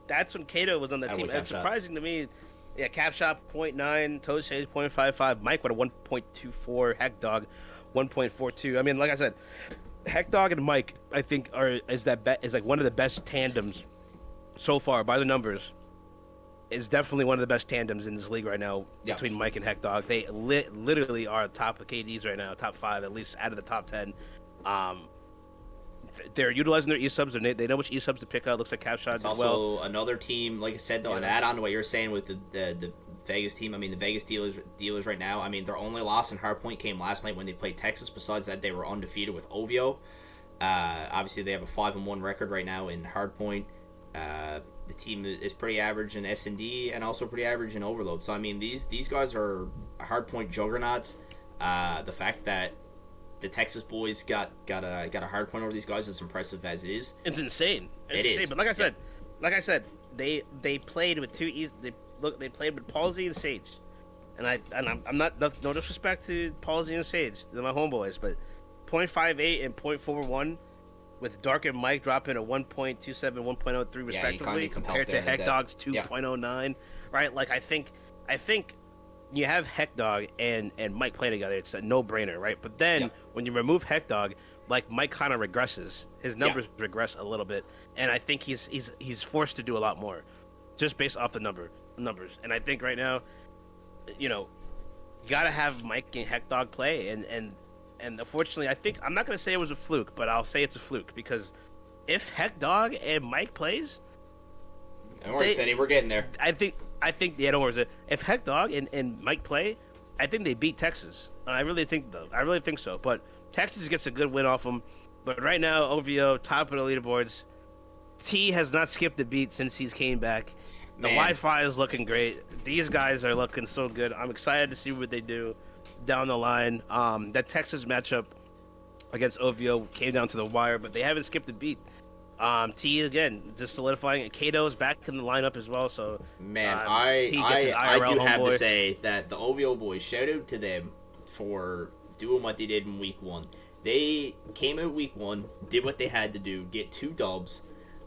that's when Kato was on the team. It's surprising to me. Yeah, Capshot 0.9, Toad Shades 0.55, Mike with a 1.24, Heck Dog 1.42. I mean, like I said, Heck Dog and Mike, I think is like one of the best tandems so far by the numbers. Is definitely one of the best tandems in this league right now between Mike and Heck Dog. They literally are top of KDs right now, top 5 at least out of the top 10. They're utilizing their E-subs, and they know which E-subs to pick out. Looks like Capshot did also another team, like I said, though, and add on to what you're saying with the Vegas team. I mean, the Vegas dealers right now, I mean, their only loss in Hardpoint came last night when they played Texas. Besides that, they were undefeated with OVO. Obviously, they have a 5-1 record right now in Hardpoint. The team is pretty average in S&D and also pretty average in Overload. So, I mean, these guys are Hardpoint juggernauts. The fact that the Texas boys got a hardpoint over these guys is impressive as it is. It's insane. It's insane. But like I said, they played with they played with Palsy and Sage, and I'm not no disrespect to Palsy and Sage, they're my homeboys, but 0.58 and 0.41. with Dark and Mike dropping a 1.27, 1.03 Yeah, you kinda respectively, need some help compared there to in the Heck dead. Dog's Yeah. 2.09, right? Like I think you have Heck Dog and Mike play together. It's a no-brainer, right? But then Yeah. when you remove Heck Dog, like Mike kind of regresses. His Yeah. numbers regress a little bit, and I think he's forced to do a lot more, just based off the numbers. And I think right now, you know, you gotta have Mike and Heck Dog play, and unfortunately, I think I'm not gonna say it was a fluke, but I'll say it's a fluke because if Heck Dog and Mike plays, Don't worry, City, we're getting there. I think yeah, don't worry. If Heck Dog and Mike play, I think they beat Texas. I really think so. But Texas gets a good win off them. But right now, OVO top of the leaderboards. T has not skipped a beat since he's came back. The Man. Wi-Fi is looking great. These guys are looking so good. I'm excited to see what they do down the line. That Texas matchup against OVO came down to the wire, but they haven't skipped a beat. T again just solidifying it. Kato's back in the lineup as well, so Man, T gets his I IRL do have to homeboy. say that the OVO boys, shout out to them for doing what they did in week 1. They came out week 1, did what they had to do, get 2 dubs.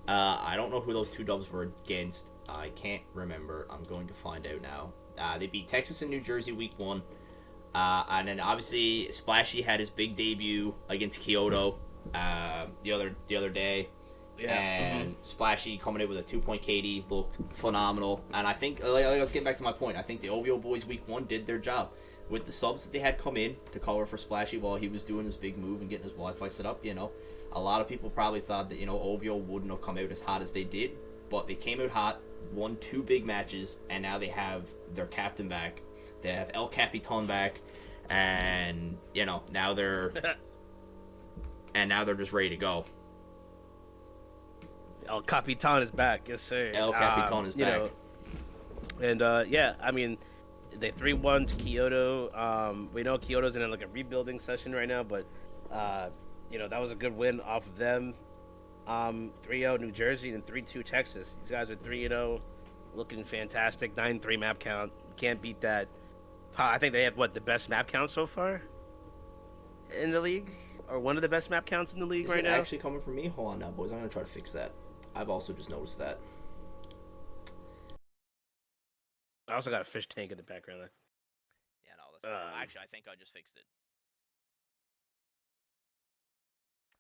I don't know who those 2 dubs were against. I can't remember. I'm going to find out now. They beat Texas and New Jersey week 1. And then obviously Splashy had his big debut against Kyoto the other day. Yeah. And Splashy coming in with a 2-point KD looked phenomenal. And I think, let's get back to my point. I think the OVO boys week 1 did their job. With the subs that they had come in to cover for Splashy while he was doing his big move and getting his Wi-Fi set up, a lot of people probably thought that, OVO wouldn't have come out as hot as they did. But they came out hot, won 2 big matches, and now they have their captain back. They have El Capitan back, and, now they're... and now they're just ready to go. El Capitan is back, yes sir. El Capitan is back. And yeah, I mean, they 3-1 to Kyoto. We know Kyoto's in like a rebuilding session right now, but that was a good win off of them. 3-0 New Jersey and 3-2 Texas. These guys are 3-0, looking fantastic. 9-3 map count. Can't beat that. I think they have the best map count so far in the league, or one of the best map counts in the league right now. Is it actually coming from me? Hold on now, boys. I'm gonna try to fix that. I've also just noticed that. I also got a fish tank in the background there. Yeah, no, that's fine. Actually, I think I just fixed it.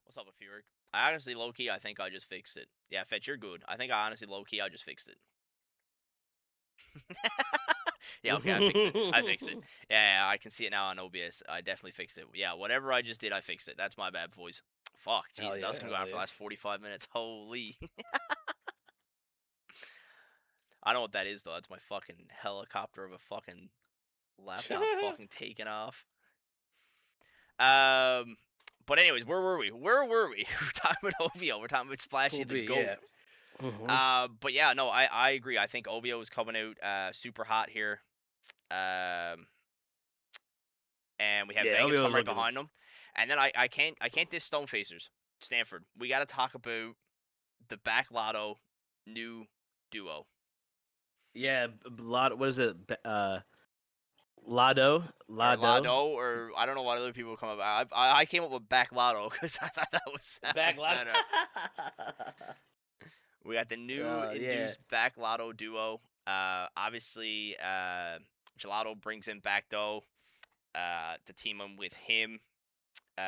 What's up with Fury? I honestly, low-key, I think I just fixed it. Yeah, Fetch, you're good. I think I honestly, low-key, I just fixed it. Yeah, okay, I fixed it. I fixed it. Yeah, I can see it now on OBS. I definitely fixed it. Yeah, whatever I just did, I fixed it. That's my bad, boys. Fuck, jeez, that was gonna go on for the last 45 minutes. Holy. I know what that is, though. That's my fucking helicopter of a fucking laptop fucking taking off. But anyways, where were we? We're talking about OVO. We're talking about Splashy the GOAT. Yeah. Mm-hmm. But yeah, no, I agree. I think OVO is coming out super hot here. And we have Vegas come right behind them. And then I can't diss Stonefacers. Stanford. We got to talk about the Back Lotto new duo. Yeah, what is it? Lado, or I don't know what other people come up. I came up with Back Lotto because I thought that was Back Lotto. We got the new induced Back Lotto duo. Obviously, Gelato brings in Back Doe to team him with him.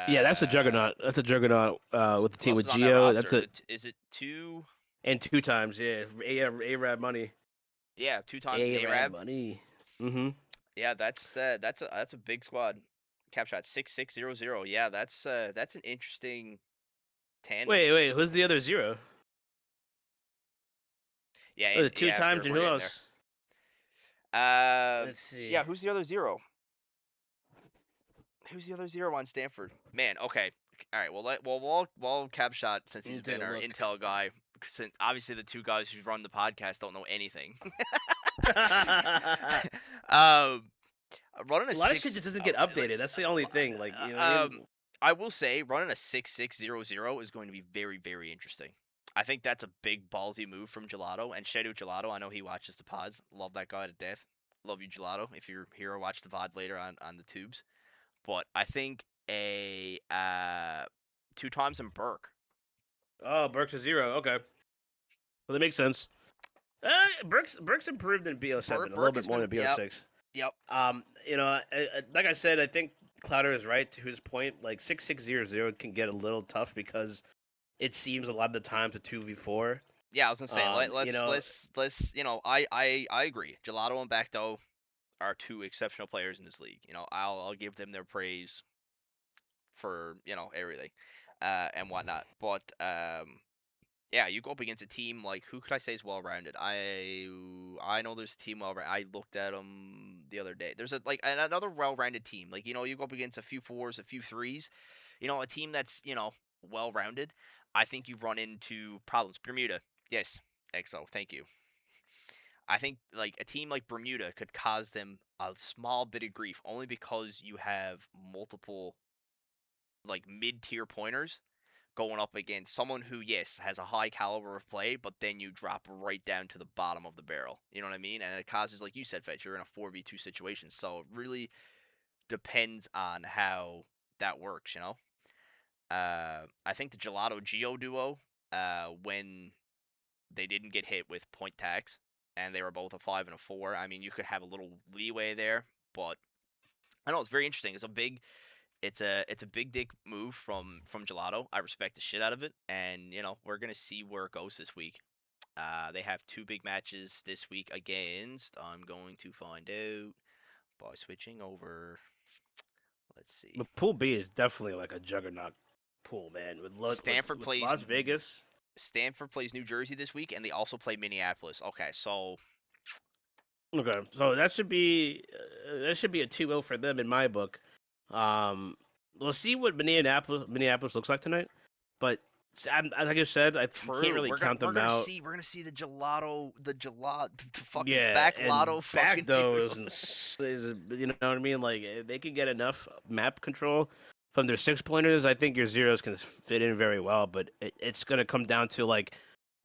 Yeah, that's a juggernaut. That's a juggernaut with the team with Geo. That's Is it 2? And 2 times, yeah. Arab money. Yeah, 2 times Arab money. Mm-hmm. Yeah, that's a big squad. Cap shot 6600. Yeah, that's an interesting tandem. Wait, who's the other 0? Yeah, 2 times and who else? Let's see. Yeah, who's the other 0? Who's the other 0 on Stanford? Man, okay. All right, we'll Cap shot, since he's been our intel guy, since obviously the 2 guys who run the podcast don't know anything. Running a lot of shit just doesn't get updated. That's the only thing. Like, I will say running a 6600 is going to be very, very interesting. I think that's a big ballsy move from Gelato, and Shadow Gelato. I know he watches the pods. Love that guy to death. Love you, Gelato. If you're here or watch the VOD later on the tubes. But I think a 2 times in Burke Oh, Burks is 0. Okay, well that makes sense. Burks improved in BO7 a little Burke bit has more been. than BO6. Yep. Like I said, I think Clouter is right to his point. Like 6600 can get a little tough because it seems a lot of the times a 2v4. Yeah, I was gonna say let, You let's know, let's let's you know I agree. Gelato and Bacto are two exceptional players in this league. I'll give them their praise for everything, and whatnot. But yeah, you go up against a team like who could I say is well rounded? I know there's a team well rounded. I looked at them the other day. There's another well rounded team. Like you go up against a few fours, a few threes. A team that's well rounded. I think you've run into problems. Bermuda, yes, EXO, thank you. I think like a team like Bermuda could cause them a small bit of grief only because you have multiple like mid-tier pointers going up against someone who, yes, has a high caliber of play, but then you drop right down to the bottom of the barrel. You know what I mean? And it causes, like you said, Fetch, you're in a 4v2 situation. So it really depends on how that works. I think the Gelato Geo duo, when they didn't get hit with point tax and they were both a 5 and a 4, I mean, you could have a little leeway there, but I know it's very interesting. It's a big dick move from Gelato. I respect the shit out of it, and we're gonna see where it goes this week. They have two big matches this week against. I'm going to find out by switching over. Let's see. but Pool B is definitely like a juggernaut pool, man. Stanford With plays Las Vegas. Stanford plays New Jersey this week, and they also play Minneapolis. Okay, so Okay, so that should be a 2-0 for them in my book. We'll see what Minneapolis looks like tonight, but like I said, you can't true. really count them out. We're gonna see the fucking Yeah, back and lotto back fucking those, dude. you know what I mean? Like they can get enough map control from their 6 pointers. I think your zeros can fit in very well, but it's gonna come down to like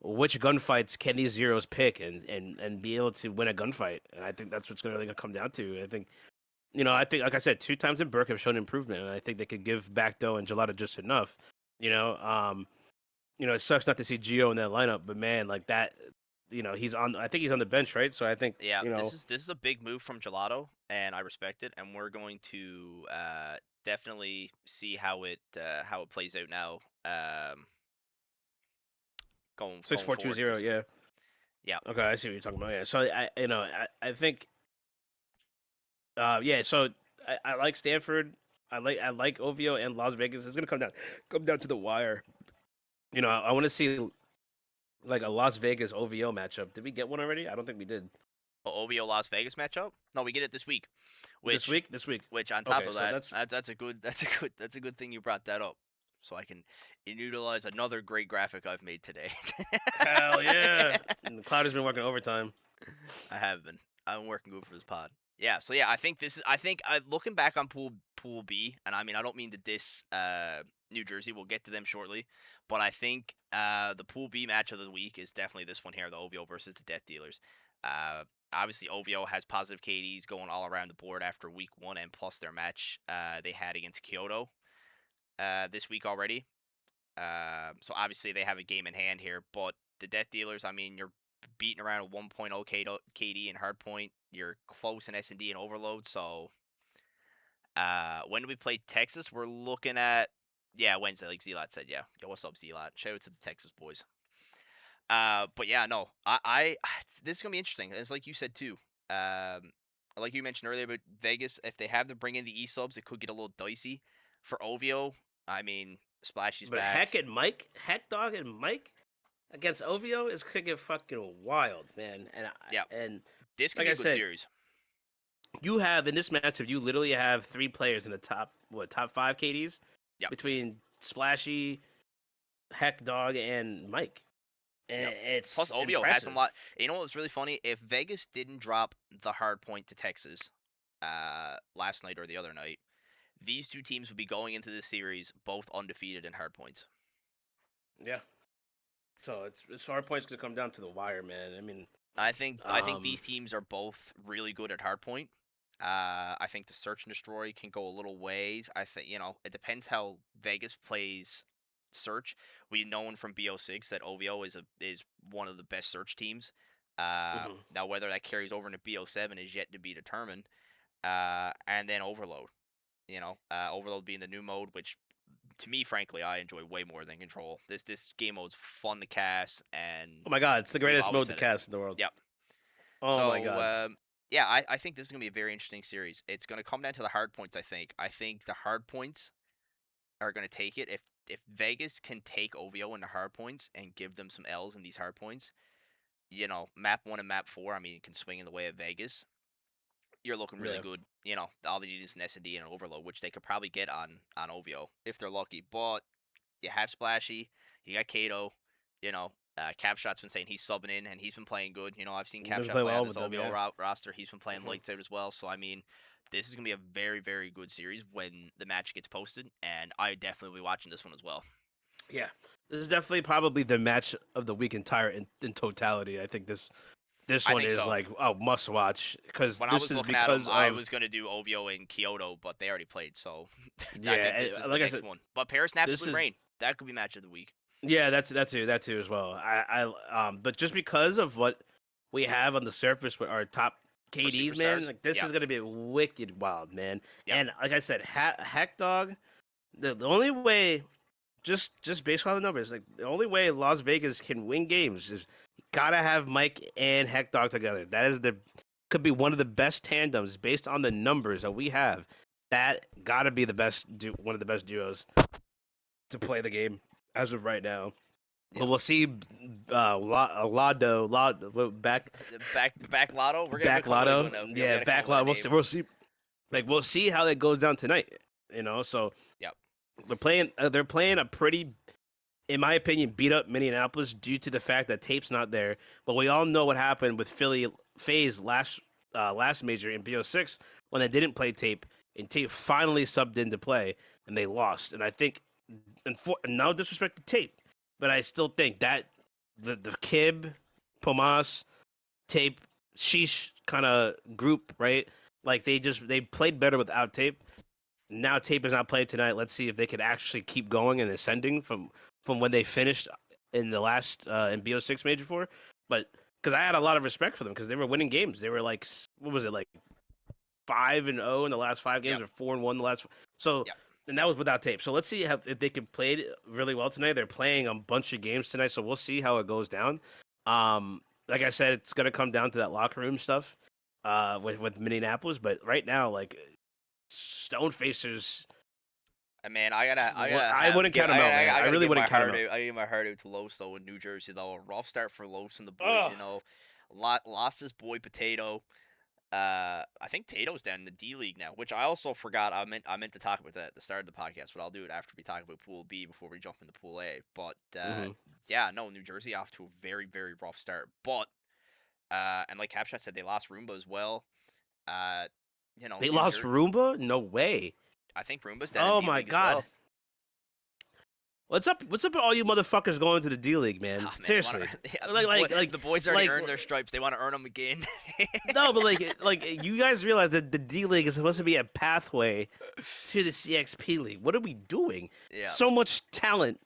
which gunfights can these zeros pick and be able to win a gunfight. And I think that's what's gonna really come down to. I think like I said, 2 times in Burke have shown improvement, and I think they could give Backdoe and Gelato just enough. You know, um, it sucks not to see Gio in that lineup, but man, like that, he's on. I think he's on the bench, right? So I think, Yeah, this is a big move from Gelato, and I respect it. And we're going to definitely see how it plays out now. six Going four two forward zero. this week. Yeah. Yeah. Okay, I see what you're talking about. Yeah. So I think, yeah. So I like Stanford. I like OVO and Las Vegas. It's gonna come down to the wire. I want to see like a Las Vegas OVO matchup. Did we get one already? I don't think we did. OVO Las Vegas matchup? No, we get it this week. This Which week. This week. which on top Okay, of so that, that's that's a good thing you brought that up. So I can utilize another great graphic I've made today. hell yeah. And the Cloud has been working overtime. I have been. I'm working good for this pod. Yeah, so yeah, I think this is. I think looking back on Pool B, and I mean I don't mean to diss New Jersey. We'll get to them shortly, but I think the Pool B match of the week is definitely this one here, the OVO versus the Death Dealers. Uh, Obviously OVO has positive KDs going all around the board after week one, and plus their match they had against Kyoto this week already. So obviously they have a game in hand here, but the Death Dealers, I mean, you're beating around a 1.0 KD in hardpoint. You're close in S&D and overload. So when do we play Texas? We're looking at Wednesday, like Zealot said. Yeah, yo, what's up, Zealot? Shout out to the Texas boys. But yeah, no, I this is gonna be interesting. It's like you said too. Like you mentioned earlier about Vegas, if they have to bring in the E subs, it could get a little dicey. For OVO, I mean, Splashy's But back. Heck Dog and Mike against OVO is could get fucking wild, man. Yeah, And this could like be I a good said, series. you have in this matchup, you literally have 3 players in the top 5 KDs Yep. between Splashy, Heck Dog, and Mike. And Yep. it's Plus, OVO has some impressive. lot. You know what's really funny? If Vegas didn't drop the hard point to Texas last night or the other night, these two teams would be going into this series both undefeated in hard points. Yeah. So it's hard points gonna come down to the wire, man. I mean, I think these teams are both really good at hardpoint. I think the search and destroy can go a little ways. I think it depends how Vegas plays search. We've known from BO6 that OVO is one of the best search teams. Now whether that carries over into BO7 is yet to be determined. And then Overload. Overload being the new mode, which to me, frankly, I enjoy way more than Control. This game mode's fun to cast, and Oh my god, it's the greatest always mode to said it. cast in the world. Yep. Oh So my god. yeah, I think this is gonna be a very interesting series. It's gonna come down to the hard points. I think the hard points are gonna take it. If Vegas can take OVO in the hard points and give them some L's in these hard points, map 1 and map 4, I mean, can swing in the way of Vegas. You're looking really Yeah. good. All they need is an S&D and an Overload, which they could probably get on OVO if they're lucky. But you have Splashy, you got Kato, Capshot's been saying he's subbing in and he's been playing good. I've seen He's been Capshot playing play well on with this them, OVO yeah. roster. He's been playing lights out as well. So I mean, this is gonna be a very, very good series when the match gets posted, and I definitely will be watching this one as well. Yeah. This is definitely probably the match of the week in totality. I think this I one think is so. like must watch because When I this was is looking at because them, of I was gonna do OVO and Kyoto, but they already played, so I yeah. think this is the Like I next said, one. But Paris and this Absolute is Rain, that could be match of the week. yeah. That too as well. But just because of what we have on the surface with our top KDs, man, superstars? like this Yeah. is gonna be wicked wild, man. Yeah. And like I said, Hack Dog, the only way, just based on the numbers, like the only way Las Vegas can win games is you gotta have Mike and Hack Dog together. That is could be one of the best tandems based on the numbers that we have. That gotta be one of the best duos to play the game as of right now. Yeah. But we'll see. Lotto back Back Lotto. We're gonna back become really Lotto. good now. We Yeah, gotta come back up with a Lotto. name. We'll see. Like we'll see how that goes down tonight. So Yep. they're playing a pretty, in my opinion, beat up Minneapolis due to the fact that Tape's not there. But we all know what happened with Philly FaZe last major in BO6 when they didn't play Tape, and Tape finally subbed in to play and they lost. And I think, and no disrespect to Tape, but I still think that the Kib, Pomas, Tape, Sheesh kind of group, right? Like they played better without Tape. Now Tape is not playing tonight. Let's see if they could actually keep going and ascending from when they finished in the last in BO6 Major 4. But because I had a lot of respect for them because they were winning games. They were like, what was it, like 5-0 in the last 5 games or 4-1 the last. So and that was without Tape. So let's see if they can play it really well tonight. They're playing a bunch of games tonight, so we'll see how it goes down. Like I said, it's gonna come down to that locker room stuff with Minneapolis. But right now, like Stonefacers. Man, I wouldn't count them out, man. I really wouldn't count them out. I gotta give my heart out to Los though in New Jersey though. A rough start for Los and the boys. Ugh. Lost his boy Potato. I think Tato's down in the D League now, which I also forgot. I meant to talk about that at the start of the podcast, but I'll do it after we talk about Pool B before we jump into Pool A. But yeah, no, New Jersey off to a very, very rough start. But and like Capshot said, they lost Roomba as well. They lost Roomba? No way. I think Roomba's down. Oh in D my League god. as well. What's up with all you motherfuckers going to the D League, man? Oh, man, Seriously. The boys already earned their stripes. They want to earn them again. No, but like you guys realize that the D League is supposed to be a pathway to the CxP League. What are we doing? Yeah. So much talent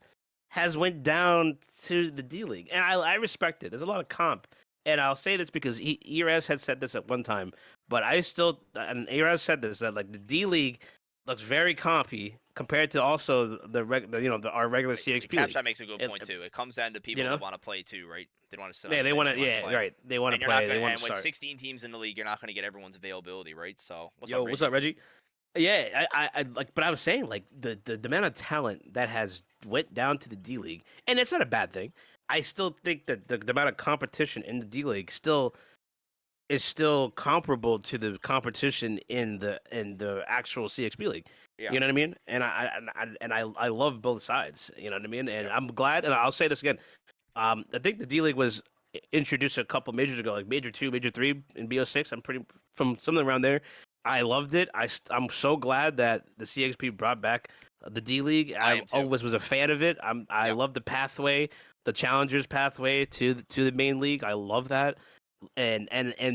has went down to the D League, and I respect it. There's a lot of comp, and I'll say this because ERS had said this at one time, but and ERS said this, that like the D League looks very compy compared to also our regular CxP League. Capshot makes a good point too. It comes down to people that want to play too, right? They want to sit. Yeah, they want to. Yeah, right. They want to play. They want to start. And with 16 teams in the league, you're not going to get everyone's availability, right? So what's up, Reggie? Yeah, I like, but I was saying like the amount of talent that has went down to the D League, and it's not a bad thing. I still think that the amount of competition in the D League is still comparable to the competition in the actual CxP League. Yeah. You know what I mean? And I love both sides. You know what I mean? And I'm glad. And I'll say this again. I think the D League was introduced a couple majors ago, like Major 2, Major 3 in BO6. I'm pretty from something around there. I loved it. I'm so glad that the CxP brought back the D League. I always was a fan of it. I love the pathway, the challengers pathway to the main league. I love that. And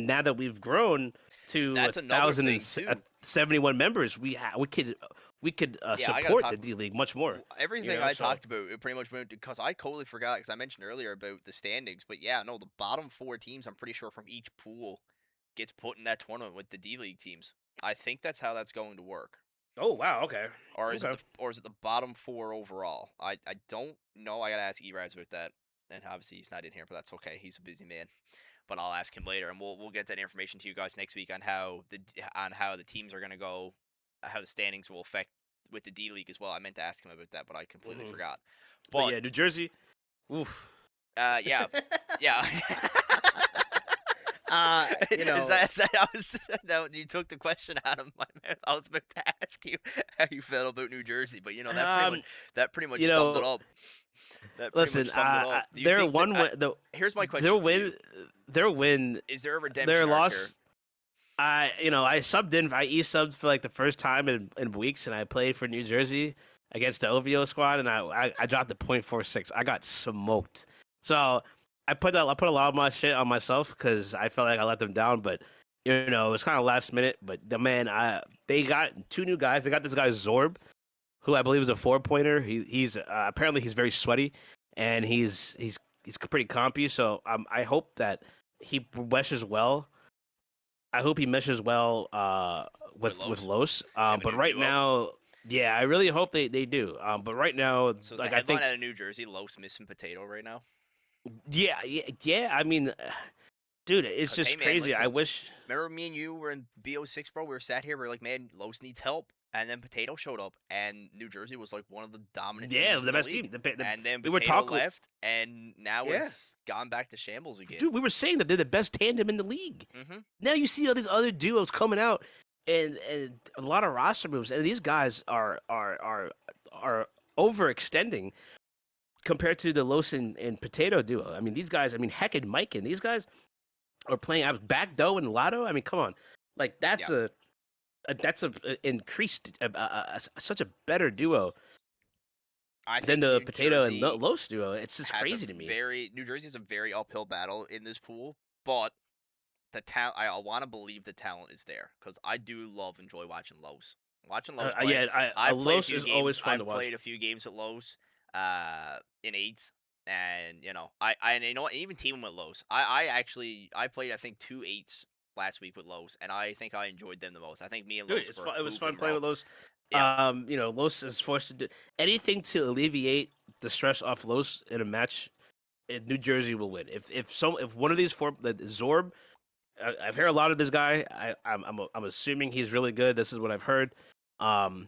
now that we've grown to 1,071 members, we we could I gotta support talk the D League much more. everything I talked about. It pretty much went because I totally forgot because I mentioned earlier about the standings. But yeah, no, the bottom 4 teams, I'm pretty sure from each pool, gets put in that tournament with the D League teams. I think that's how that's going to work. Oh wow, okay. Or is it the bottom 4 overall? I don't know. I gotta ask Eraz about that. And obviously he's not in here, but that's okay. He's a busy man. But I'll ask him later, and we'll get that information to you guys next week on how the teams are gonna go, how the standings will affect with the D League as well. I meant to ask him about that, but I completely forgot. But yeah, New Jersey. Oof. Yeah, yeah. You know, you took the question out of my mouth. I was about to ask you how you felt about New Jersey, but that pretty much summed it up. Listen, their one win. Here's my question. Their win. Is there a redemption? Their arc loss. here? I subbed in. I e-subbed for like the first time in weeks, and I played for New Jersey against the OVO squad, and I dropped to .46. I got smoked. So I put a lot of my shit on myself because I felt like I let them down. But it was kind of last minute. But they got 2 new guys. They got this guy Zorb, who I believe is a 4-pointer. He's apparently he's very sweaty, and he's pretty compy. So I hope that he meshes well. I hope he meshes well with Los. But right now, yeah, I really hope they do. But right now, so like the I think out of New Jersey, Los missing Potato right now. Yeah. I mean, dude, it's just hey, man, crazy. listen, I wish. Remember me and you were in BO6, bro? We were sat here. We were like, man, Los needs help. And then Potato showed up, and New Jersey was like one of the dominant teams the best league. team. And then we Potato left, and now it's gone back to shambles again. Dude, we were saying that they're the best tandem in the league. Mm-hmm. Now you see all these other duos coming out, and a lot of roster moves, and these guys are overextending compared to the Los and Potato duo. I mean, these guys. I mean, Heck and Mike, and these guys are playing. I was back Doe and Lotto. I mean, come on, like that's a increased such a better duo than the Potato and Los duo. It's just crazy to me. New Jersey is a very uphill battle in this pool, but the talent. I want to believe the talent is there because I do enjoy watching Los. Watching Los play. Los is always fun to watch. I've played a few games at Los in 8s, and I even teaming with Los. I played I think 2 8s last week with Los, and I think I enjoyed them the most. I think me and Los it was fun playing with Los. Yeah. Los is forced to do anything to alleviate the stress off Los in a match. New Jersey will win. If one of these 4, Zorb, I've heard a lot of this guy. I'm assuming he's really good. This is what I've heard. I'm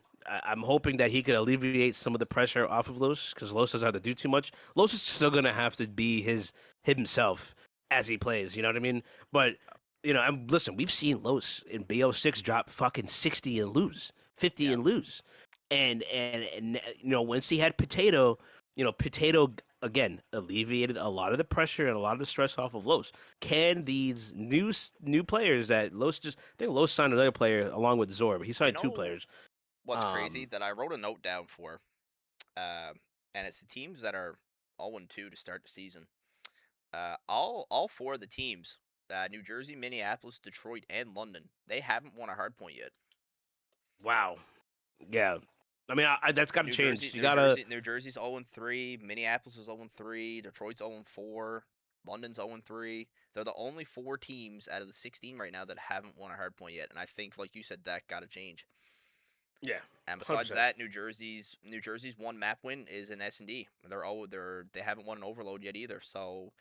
hoping that he could alleviate some of the pressure off of Los because Los doesn't have to do too much. Los is still gonna have to be himself as he plays. You know what I mean? But listen, we've seen Los in BO6 drop fucking 60 and lose, 50 and lose. And once he had Potato, Potato, again, alleviated a lot of the pressure and a lot of the stress off of Los. Can these new players that I think Los signed another player along with Zorb. He signed 2 players. What's crazy that I wrote a note down for, and it's the teams that are 0-2 to start the season. All 4 of the teams, New Jersey, Minneapolis, Detroit, and London, they haven't won a hardpoint yet. Wow. Yeah. I mean, that's got to change. New Jersey's 0-3, Minneapolis is 0-3, Detroit's 0-4, London's 0-3. They're the only 4 teams out of the 16 right now that haven't won a hardpoint yet, and I think, like you said, that got to change. Yeah. And besides 100%. That, New Jersey's one map win is an S&D. They haven't won an overload yet either. So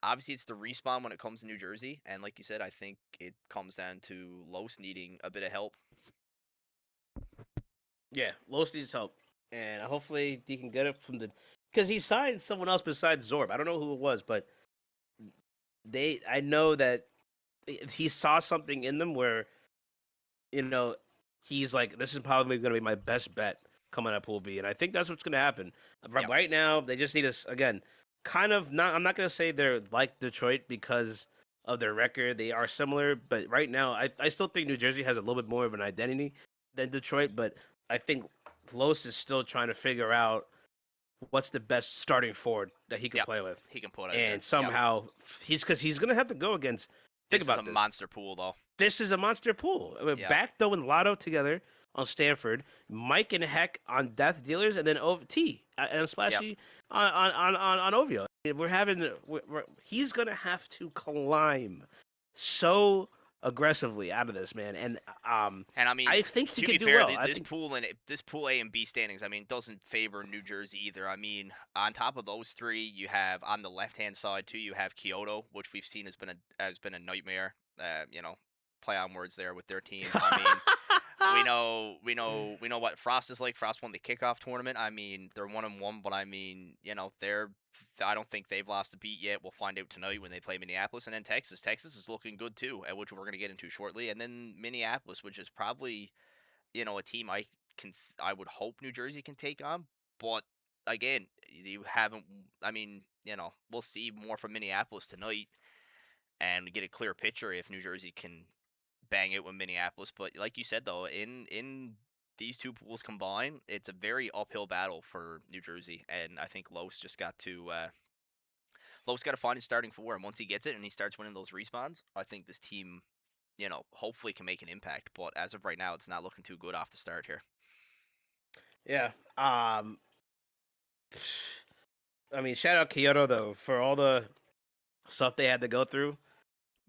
obviously it's the respawn when it comes to New Jersey, and like you said, I think it comes down to Los needing a bit of help. Yeah, Los needs help, and hopefully he can get it from because he signed someone else besides Zorb. I don't know who it was, but I know that he saw something in them where, he's like, this is probably going to be my best bet coming up Pool B, and I think that's what's going to happen. Right now, they just need us again. Kind of not. I'm not going to say they're like Detroit because of their record. They are similar, but right now, I still think New Jersey has a little bit more of an identity than Detroit, but I think Los is still trying to figure out what's the best starting forward that he can play with. He can put it, and somehow he's going to have to go against. Think about this. This is a monster pool, though. This is a monster pool. Back though and Lotto together on Stanford, Mike and Heck on Death Dealers, and then T and Splashy on Ovio. He's gonna have to climb so aggressively out of this, man, and And I mean, I think he to could be do fair, well. I think this pool A and B standings, I mean, doesn't favor New Jersey either. I mean, on top of those three, you have on the left hand side too, you have Kyoto, which we've seen has been a nightmare. You know, play on words there with their team. I mean, we know what Frost is like. Frost won the kickoff tournament. I mean, they're 1-1, but I mean, you know, I don't think they've lost a beat yet. We'll find out tonight when they play Minneapolis, and then Texas. Texas is looking good too, which we're gonna get into shortly, and then Minneapolis, which is probably, you know, a team I would hope New Jersey can take on, but again, you haven't. I mean, you know, we'll see more from Minneapolis tonight and get a clear picture if New Jersey can bang it with Minneapolis. But like you said though, in these two pools combined, it's a very uphill battle for New Jersey, and I think Los got to find his starting four, and once he gets it and he starts winning those respawns, I think this team, you know, hopefully can make an impact. But as of right now, it's not looking too good off the start here. yeah. I mean, shout out Kyoto though for all the stuff they had to go through.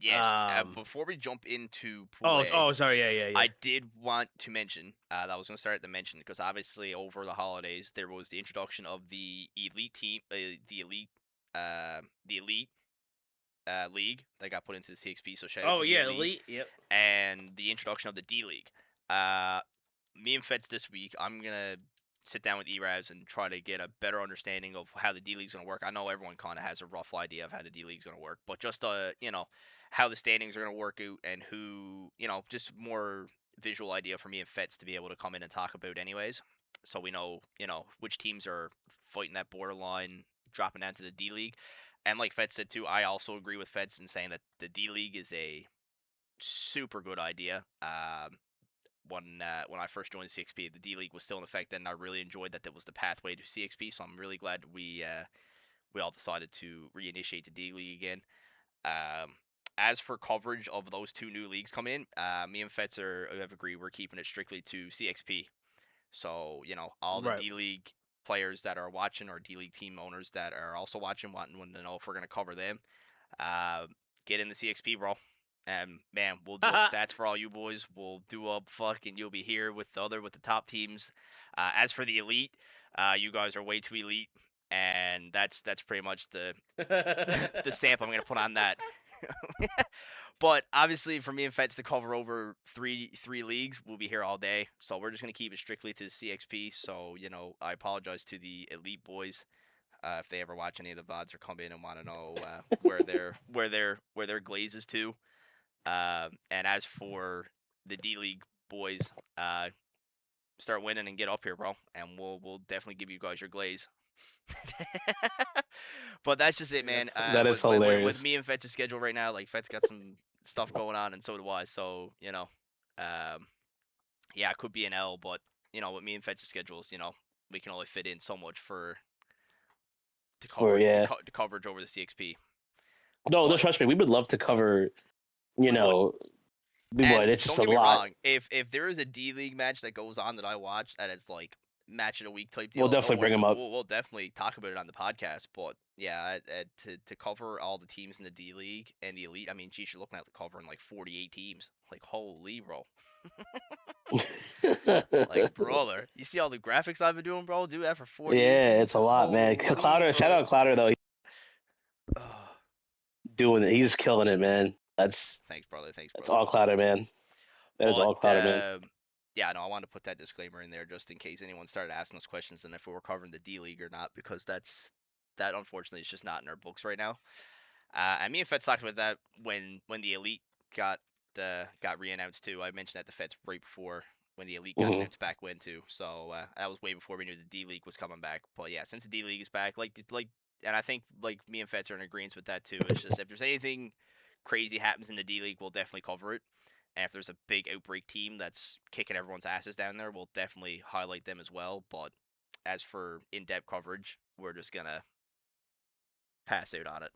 Yes. Before we jump into Pool Oh, A, oh, sorry, yeah. I did want to mention that I was going to start at the mention because obviously over the holidays there was the introduction of the elite team, the elite league that got put into the CxP. So shout out Oh to the yeah, elite, yep. and the introduction of the D League. Uh, Me and Feds this week, I'm gonna sit down with Eraz and try to get a better understanding of how the D League's gonna work. I know everyone kind of has a rough idea of how the D League's gonna work, but just you know, how the standings are gonna work out and who, you know, just more visual idea for me and Feds to be able to come in and talk about anyways. So we know, you know, which teams are fighting that borderline dropping down to the D League. And like Feds said too, I also agree with Feds in saying that the D League is a super good idea. When I first joined CxP, the D League was still in effect, and I really enjoyed that was the pathway to CxP. So I'm really glad we all decided to reinitiate the D League again. Um, as for coverage of those two new leagues coming in, me and Fetzer have agreed we're keeping it strictly to CxP. So you know, all the Right. D League players that are watching or D League team owners that are also watching, wanting to know if we're gonna cover them, uh, get in the CxP, bro. And man, we'll do up stats for all you boys. We'll do up fucking. You'll be here with the top teams. As for the elite, you guys are way too elite, and that's pretty much the the stamp I'm gonna put on that. But obviously, for me and Feds to cover over three leagues, we'll be here all day. So we're just gonna keep it strictly to the CxP. So you know, I apologize to the elite boys if they ever watch any of the VODs or come in and want to know where their glaze is to. And as for the D League boys, start winning and get up here, bro, and we'll definitely give you guys your glaze. But that's just it, man. That is With hilarious. me and Fetch's schedule right now, like Fetch got some stuff going on, and so do I. So you know, um, yeah, it could be an L, but you know, with me and Fetch's schedules, you know, we can only fit in so much for to For cover yeah. the coverage over the CxP. No, But trust me, we would love to cover. You we would. know, we And would. It's just don't a get me lot. wrong, if there is a D League match that goes on that I watch that is like match of the week type We'll deal, no definitely bring worries, them up. we'll definitely talk about it on the podcast. But yeah, to cover all the teams in the D League and the Elite, I mean, geez, you're looking at covering like 48 teams. Like, holy, bro. Like, brother, you see all the graphics I've been doing, bro? Do that for 48 Yeah, teams. it's a lot, man. Holy, Clouter, shout bro. out Clouter though. He's Ugh. doing it. He's killing it, man. Thanks, brother. Thanks, That's brother. all Clouter, man. That is But all Clouter, man. yeah, no, I wanted to put that disclaimer in there just in case anyone started asking us questions and if we were covering the D League or not, because that unfortunately is just not in our books right now. And me and Feds talked about that when the Elite got re-announced too. I mentioned that to Feds right before when the Elite got Hmm. announced back when too. So that was way before we knew the D League was coming back. But yeah, since the D League is back, and I think like me and Feds are in agreement with that too. It's just if there's anything crazy happens in the D League, we'll definitely cover it. And if there's a big outbreak team that's kicking everyone's asses down there, we'll definitely highlight them as well. But as for in-depth coverage, we're just gonna pass out on it.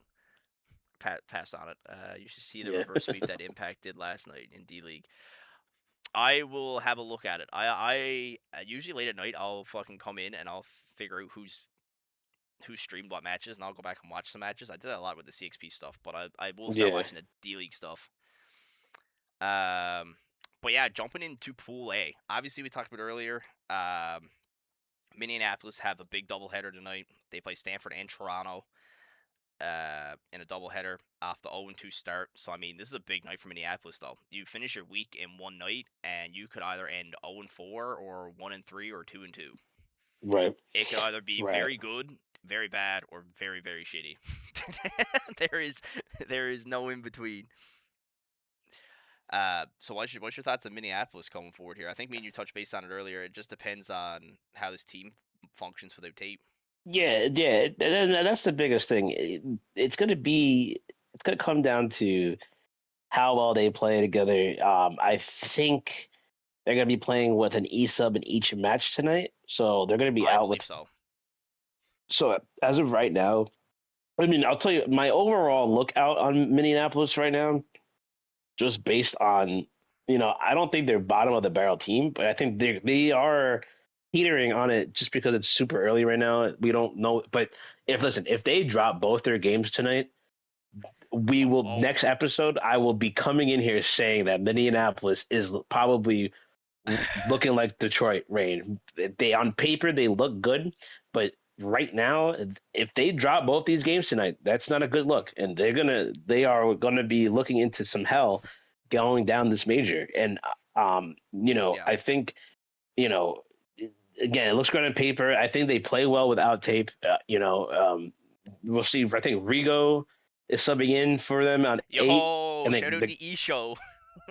Pass on it. You should see the Yeah. reverse sweep that Impact did last night in D League. I will have a look at it. I usually late at night I'll fucking come in and I'll figure out who streamed what matches, and I'll go back and watch the matches. I did that a lot with the CxP stuff, but I will start Yeah. watching the D League stuff. Um, but yeah, jumping into Pool A. Obviously, we talked about earlier. Minneapolis have a big doubleheader tonight. They play Stanford and Toronto in a doubleheader off the 0-2 start. So I mean, this is a big night for Minneapolis, though. You finish your week in one night, and you could either end 0-4 or 1-3 or 2-2. Right. It could either be Right. very good, very bad, or very very shitty. there is no in between. So what's your thoughts on Minneapolis going forward here? I think me and you touched base on it earlier. It just depends on how this team functions without tape. Yeah, yeah, and that's the biggest thing. It's gonna come down to how well they play together. I think they're gonna be playing with an E sub in each match tonight, so they're gonna be I out believe with. so. So as of right now, I mean, I'll tell you my overall lookout on Minneapolis right now, just based on, I don't think they're bottom of the barrel team, but I think they are teetering on it just because it's super early right now. We don't know, but if they drop both their games tonight, we will Oh, next episode. I will be coming in here saying that Minneapolis is probably looking like Detroit Rain. They on paper they look good, but right now, if they drop both these games tonight, that's not a good look, and they are gonna be looking into some hell going down this major. And yeah. I think you know again, it looks good on paper. I think they play well without tape. We'll see. I think Rigo is subbing in for them on 8, Yo, and shout then out to E Show.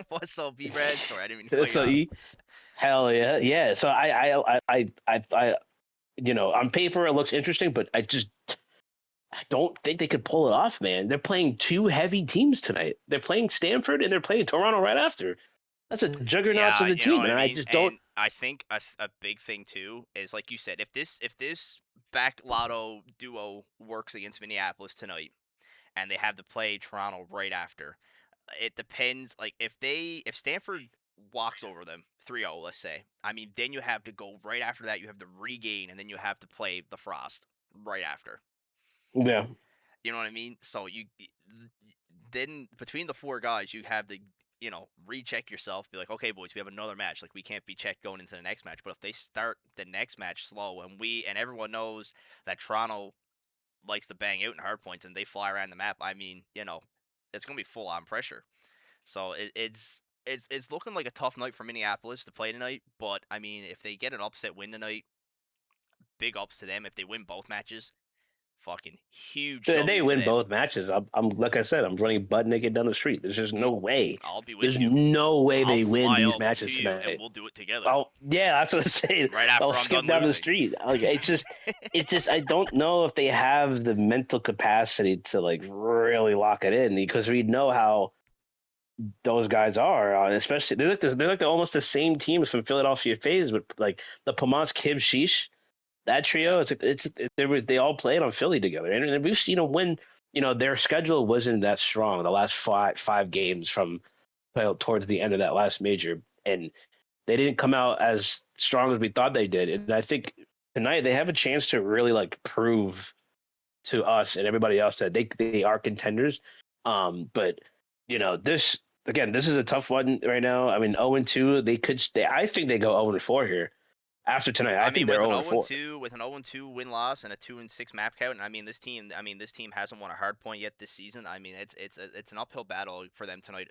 What's up, B Red? Sorry, I didn't mean to cut you so off. hell yeah, yeah. So on paper it looks interesting, but I don't think they could pull it off, man. They're playing two heavy teams tonight. They're playing Stanford and they're playing Toronto right after. That's a juggernaut Yeah, of a you know team, what and I I mean. just don't. And I think a big thing too is like you said, if this back lotto duo works against Minneapolis tonight, and they have to play Toronto right after, it depends. Like if Stanford walks over them 3-0, let's say, I mean, then you have to go right after that. You have to regain, and then you have to play the Frost right after. Yeah, You know what I mean? So then between the four guys, you have to recheck yourself. Be like, okay, boys, we have another match. Like we can't be checked going into the next match. But if they start the next match slow, and everyone knows that Toronto likes to bang out in hard points and they fly around the map, I mean, it's gonna be full on pressure. So it's looking like a tough night for Minneapolis to play tonight. But I mean, if they get an upset win tonight, big ups to them. If they win both matches, fucking huge if they W to win them. both matches, I'm like I said, I'm running butt naked down the street. There's just no way. I'll be with There's you. no way I'll they win fly these up to matches you and tonight. we'll do it together Oh yeah, that's what I'm saying. right I'll after I'm skip done down the losing. street. Like it's just I don't know if they have the mental capacity to like really lock it in because we know how those guys are. Especially they're like almost the same teams from Philadelphia Phase, but like the Pamas Kib Sheesh, that Yeah. trio. They all played on Philly together, and we've seen them win. Their schedule wasn't that strong the last five games from towards the end of that last major, and they didn't come out as strong as we thought they did. And I think tonight they have a chance to really like prove to us and everybody else that they are contenders. But this again, this is a tough one right now. I mean, 0-2, they could stay. I think they go 0-4 here after tonight. I I think mean, they're with an 0-4. 0-2, win loss and a 2-6 map count, and I mean this team hasn't won a hard point yet this season. I mean, it's an uphill battle for them tonight.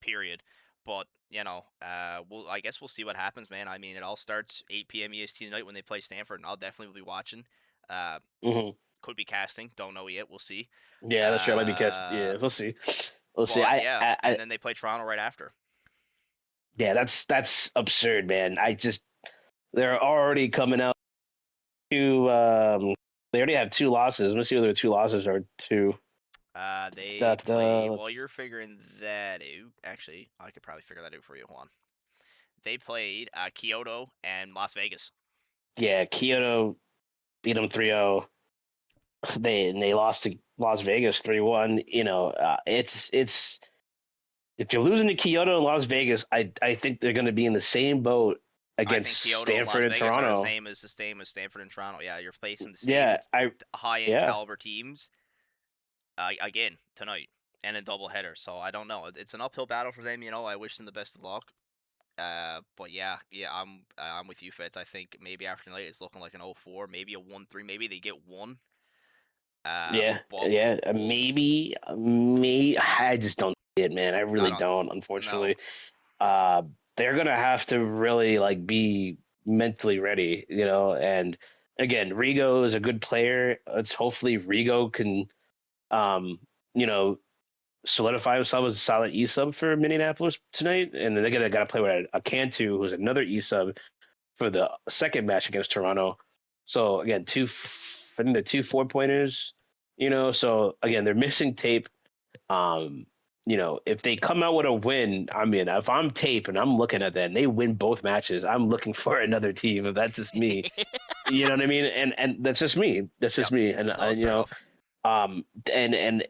Period. But I guess we'll see what happens, man. I mean, it all starts 8 p.m. EST tonight when they play Stanford, and I'll definitely be watching. Uh, Hmm. could be casting, don't know yet. We'll see. Yeah, that's true. I might be catch. Uh, Yeah, we'll see. We'll see. but yeah, and then they play Toronto right after. Yeah, that's absurd, man. They're already coming out to. They already have two losses. Let me see what their two losses are. Two. They played. While Let's you're figuring that out, actually, I could probably figure that out for you. Hold on. They played Kyoto and Las Vegas. Yeah, Kyoto beat them 3-0. They lost to Las Vegas 3-1. It's if you're losing to Kyoto and Las Vegas, I think they're going to be in the same boat I think against Kyoto and Las Stanford and Vegas are the Toronto. same as Stanford and Toronto. Yeah, you're facing the same Yeah, I high-end yeah. caliber teams again tonight and a doubleheader. So I don't know. It's an uphill battle for them. I wish them the best of luck. But yeah, I'm with you, Fitz. I think maybe after tonight it's looking like an 0-4, maybe a 1-3, maybe they get one. Yeah, But yeah, we'll maybe me. I just don't see it, man. I I really don't don't. know. Unfortunately, uh, they're gonna have to really like be mentally ready, And again, Rigo is a good player. It's hopefully Rigo can, um, you know, solidify himself as a solid E sub for Minneapolis tonight, and then they got to play with a Cantu, who's another E sub for the second match against Toronto. So again, I think they're two 4 pointers. So again, they're missing tape. Um, if they come out with a win, I mean, if I'm tape and I'm looking at that and they win both matches, I'm looking for another team. If that's just me, you know what I mean? And that's just me. That's just Yep. me. And No, that's fair enough. and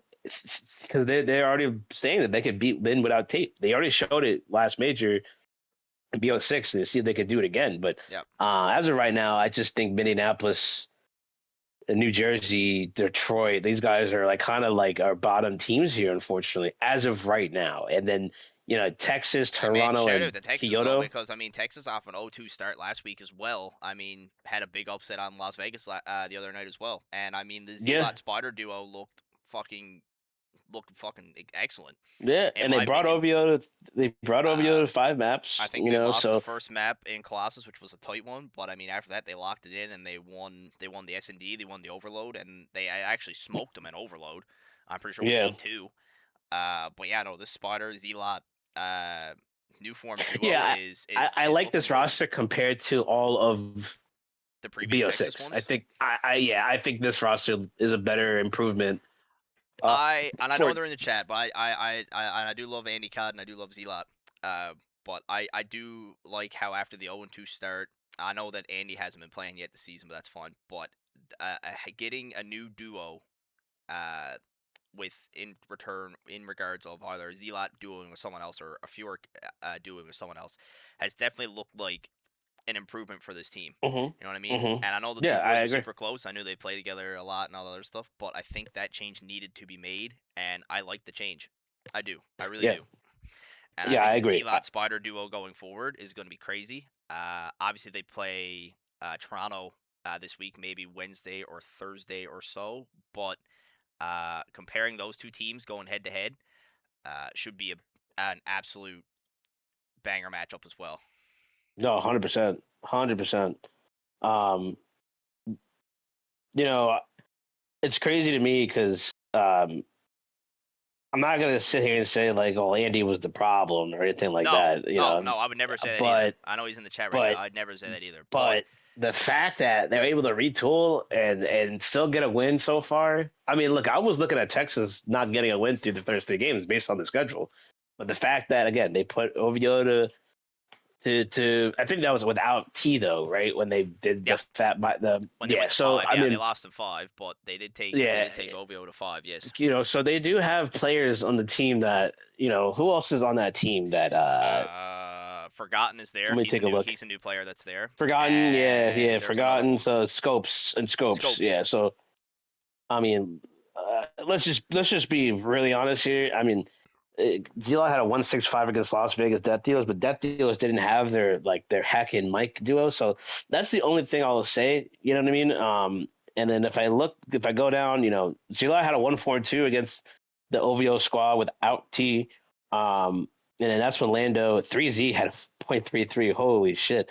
because they're already saying that they could beat Lynn without tape. They already showed it last major in BO6 and see if they could do it again. But Yep. as of right now, I just think Minneapolis, New Jersey, Detroit, these guys are like kind of like our bottom teams here, unfortunately, as of right now. And then Texas, I mean, Toronto, shout out and to Texas though, Kyoto. because I mean Texas off an 0-2 start last week as well. I mean, had a big upset on Las Vegas the other night as well. And I mean, the Yeah, Zealot Spider duo fucking looked fucking excellent yeah, in and they my brought opinion. OVO to 5 I maps. think they lost the So first map in Colossus, which was a tight one, but I mean after that they locked it in and they won. They won the S&D, they won the Overload, and they actually smoked them in Overload. I'm pretty sure it was yeah, 8-2. But yeah, no, this Spider Zealot uh, new form duo yeah, is I, is I is like looking this good. roster compared to all of The previous Texas BO6. I ones. think I think this roster is a better improvement. Uh, And I know for they're in the chat, but I do love Andy Cod and I do love Zelot. Uh, but I do like how after the 0-2 start, I know that Andy hasn't been playing yet this season, but that's fine. But getting a new duo, uh, with in return in regards of either Zelot duoing with someone else or a fewer duoing with someone else, has definitely looked like an improvement for this team. hmm You know what I mean? hmm And I know the Yeah, two I boys are agree. super close. I knew they play together a lot and all that other stuff, but I think that change needed to be made, and I like the change. I do. I really Yeah, do. And I yeah, I think the agree. Zealot Spider duo going forward is going to be crazy. Obviously, they play Toronto this week, maybe Wednesday or Thursday or so, but comparing those two teams going head to head should be an absolute banger matchup as well. No, 100%, 100%. Um, you know, it's crazy to me because I'm not gonna sit here and say like, "Oh, Andy was the problem" or anything like No, that. oh no, I would never say that either. But I know he's in the chat right now. but I'd never say that either. But but the fact that they're able to retool and still get a win so far. I mean, look, I was looking at Texas not getting a win through the first 3 games based on the schedule, but the fact that again they put OVO to I think that was without T though, right? When they did yeah, the fat the when they yeah. went to So five, I yeah, they mean, lost in five, but they yeah, did take OVO to five. Yes. so they do have players on the team that who else is on that team that Forgotten is there. let me take a look. He's a new player that's there. Forgotten, yeah, And there's another Forgotten. one. So Scopes, Scopes. yeah. So I mean, let's just be really honest here. I mean, Zila had a 165 against Las Vegas Death Dealers, but Death Dealers didn't have their Hack and Mike duo. So that's the only thing I'll say. You know what I mean? And then if I go down, Zila had a 142 against the OVO squad without T. And then that's when Lando 3Z had a .33. Holy shit.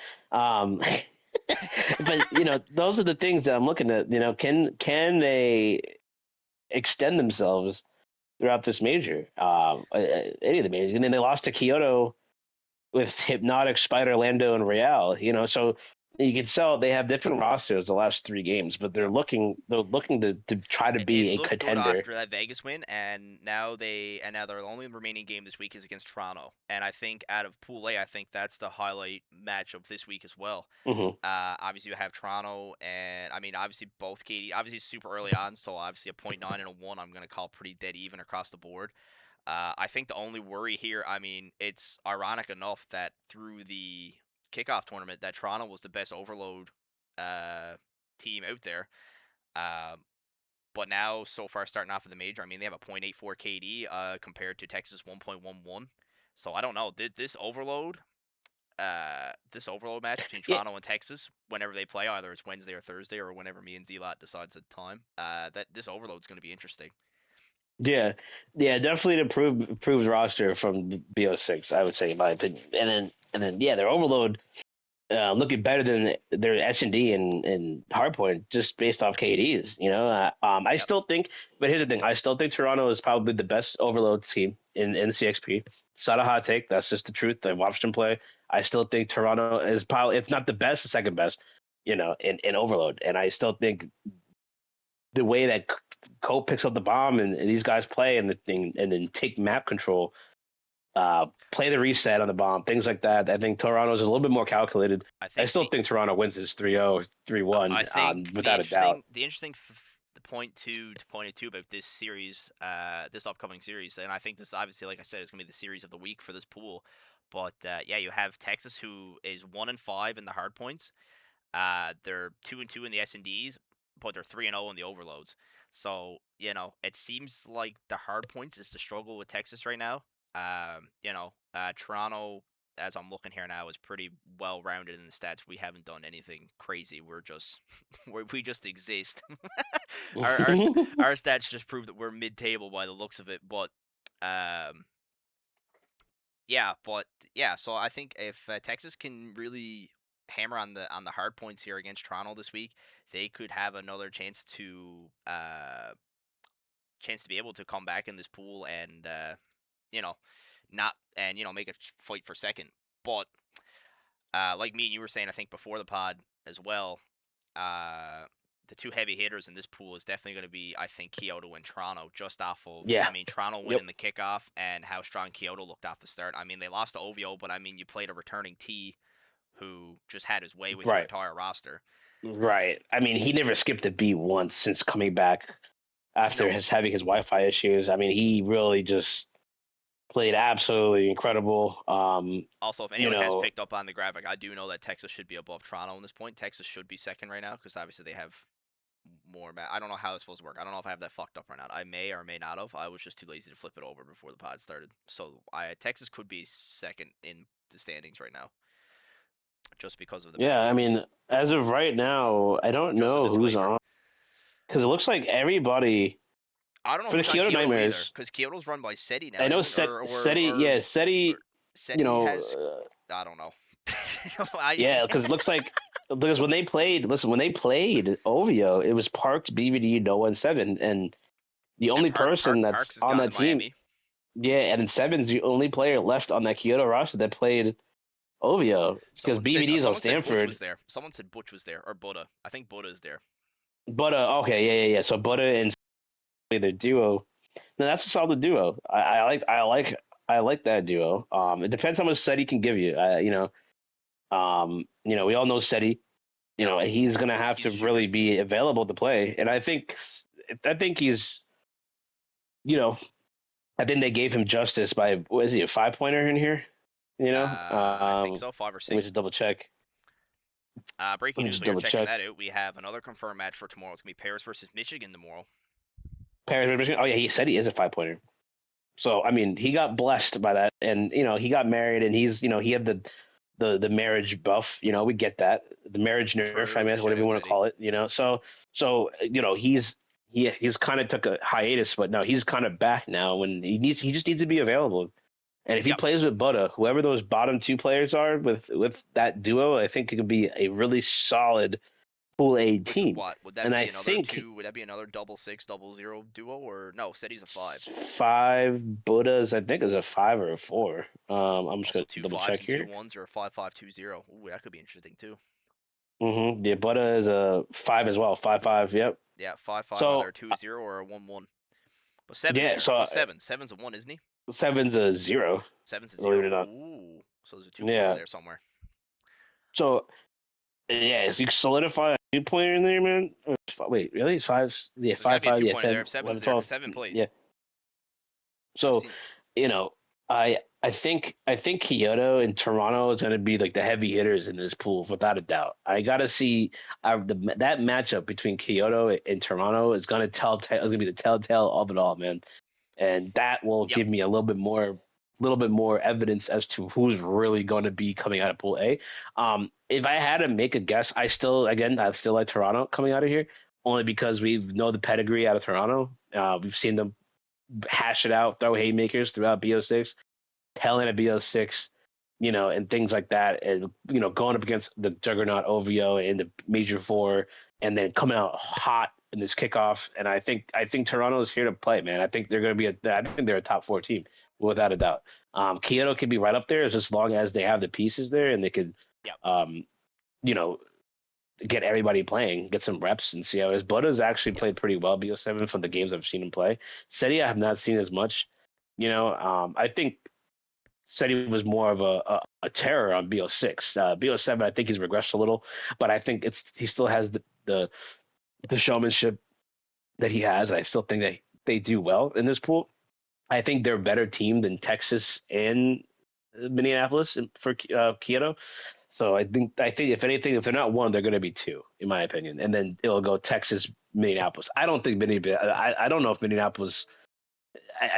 But those are the things that I'm looking at. Can they extend themselves throughout this major, any of the majors? And then they lost to Kyoto with Hypnotic, Spider, Lando, and Real. So you can tell they have different rosters the last 3 games, but they're Yep. looking to try to It be a looked good contender. after that Vegas win, and now their only remaining game this week is against Toronto. And I think out of Pool A, I think that's the highlight matchup this week as well. Hmm Obviously you have Toronto, and I mean obviously both Katie. Obviously it's super early on, so obviously a .9 and a 1 I'm gonna call pretty dead even across the board. I think the only worry here, I mean, it's ironic enough that through the kickoff tournament that Toronto was the best overload team out there. Um, but now, so far, starting off in the major, I mean, they have a .84 KD compared to Texas 1.11. So I don't know. This overload match between Yeah, Toronto and Texas, whenever they play, either it's Wednesday or Thursday, or whenever me and Zlot decides a time, that this overload's going to be interesting. yeah, yeah. Definitely an improved roster from BO6, I would say, in my opinion. And then, yeah, their overload looking better than their S&D and Hardpoint just based off KDs. I Yep. still think, but here's the thing: I still think Toronto is probably the best overload team in CxP. It's not a hot take; that's just the truth. I watched them play. I still think Toronto is probably, if not the best, the second best. In overload, and I still think the way that Cole picks up the bomb and these guys play and the thing, and then take map control, play the reset on the bomb, things like that. I think Toronto's a little bit more calculated. I I think still think Toronto wins this 3-0, I 3-1, think without a doubt. the interesting the point two about this series, this upcoming series, and I think this obviously, like I said, is gonna be the series of the week for this pool. But yeah, you have Texas, who is 1-5 in the hard points. They're 2-2 in the S&Ds, but they're 3-0 in the overloads. So it seems like the hard points is the struggle with Texas right now. Toronto, as I'm looking here now, is pretty well rounded in the stats. We haven't done anything crazy. We're just we just exist. Our stats just prove that we're mid table by the looks of it. But um, yeah. So I think if Texas can really hammer on the hard points here against Toronto this week, they could have another chance to be able to come back in this pool and you know not and make a fight for second. But like me and you were saying, I think before the pod as well, uh, the two heavy hitters in this pool is definitely going to be, I think, Kyoto and Toronto, just off of, Yeah. I mean, Toronto Yep. winning the kickoff and how strong Kyoto looked off the start. I mean, they lost to OVO, but I mean, you played a returning T who just had his way with your Right. entire roster. Right. I mean, he never skipped a beat once since coming back after No. having his Wi-Fi issues. I mean, he really just played absolutely incredible. Also, if You anyone has know, picked up on the graphic, I do know that Texas should be above Toronto in this point. Texas should be second right now because obviously they have more. I don't know how it's supposed to work. I don't know if I have that fucked up or not. I may or may not have. I was just too lazy to flip it over before the pod started. So Texas could be second in the standings right now, just because of the yeah. map. I mean, as of right now, I don't Just a know who's disclaimer. on because it looks like everybody I don't know for the who's on Kyoto Kyoto either, Nightmares. because Kyoto's run by SETI now, I know isn't it? Yeah, Or SETI, SETI has. uh, I don't know. I yeah, because it looks like because when they played, listen, when they played OVO, it was Parked, BVD, Noah, and Seven, and the and only person that's Parks has on gone that to team, Miami. yeah, and then Seven's the only player left on that Kyoto roster that played OVO because BVD's on Someone said Butch Stanford. was there. Someone said Butch was there, or Buddha. I think Buddha is there. But okay, yeah. So Buddha and their duo. No, that's a solid duo. I like that duo. It depends how much SETI can give you. We all know SETI. Yep. He's gonna have He's to a shooter. really be available to play, and I think he's, you know, I think they gave him justice by, what is he, a 5 pointer in here? I think so. 5 or Let me 6. just double check. Breaking Let me news just while you're double checking check. that out. We have another confirmed match for tomorrow. It's gonna be Paris versus Michigan tomorrow. Paris, Michigan. Oh yeah, he said he is a 5 pointer. So I mean, he got blessed by that, and he got married, and he had the marriage buff. We get that, the marriage nerf. I True. mean, Shout whatever you out want to City. call it. He's kind of took a hiatus, but no, he's kind of back now. When he just needs to be available. And if he Yep. plays with Buddha, whoever those bottom two players are with that duo, I think it could be a really solid Pool A Which would team. what? Would that And I be another think two? Would that be another 6-6 0 duo? Or no? City's a 5. 5 Buddhas, I think, is a 5 or a 4. I'm just Also, gonna two double fives check and two here. ones, or a 5-5-2-0. Ooh, that could be interesting too. The Buddha is a 5 as well. 5-5. Yep. Yeah, 5-5, either So a 2-0 or a 1-1. But seven's yeah. there. So What's seven? Seven's a 1, isn't he? seven's a 0. Seven's a Believe it 0. or not. Ooh, so there's a 2 pointer Yeah. there somewhere. So yeah, so you solidify a 2 pointer in there, man. Wait, really? It's fives? Yeah, There's got to five be a five. 2 Yeah, pointer there 10, if Seven's 11, there, because 12. Seven plays. Yeah. So, seen. you know, I think Kyoto and Toronto is going to be like the heavy hitters in this pool without a doubt. I got to see that matchup between Kyoto and Toronto is going to is going to be the telltale of it all, man. And that will Yep. give me a little bit more evidence as to who's really going to be coming out of Pool A. If I had to make a guess, I still like Toronto coming out of here, only because we know the pedigree out of Toronto. We've seen them hash it out, throw haymakers throughout BO6, telling at BO6, and things like that, and going up against the juggernaut OVO in the Major Four, and then coming out hot in this kickoff. And I think Toronto is here to play, man. I think they're going to be I think they're a top four team without a doubt. Kyoto could be right up there as long as they have the pieces there and they could, Yep. you know, get everybody playing, get some reps, and see how his Butta's actually played pretty well BO7 from the games I've seen him play. Seti I have not seen as much. I think Seti was more of a terror on BO6. BO7, I think he's regressed a little, but I think he still has the showmanship that he has. And I still think they do well in this pool. I think they're a better team than Texas and Minneapolis for Kyoto. So I think if anything, if they're not one, they're going to be two, in my opinion. And then it'll go Texas, Minneapolis. I don't think Minneapolis. I don't know if Minneapolis.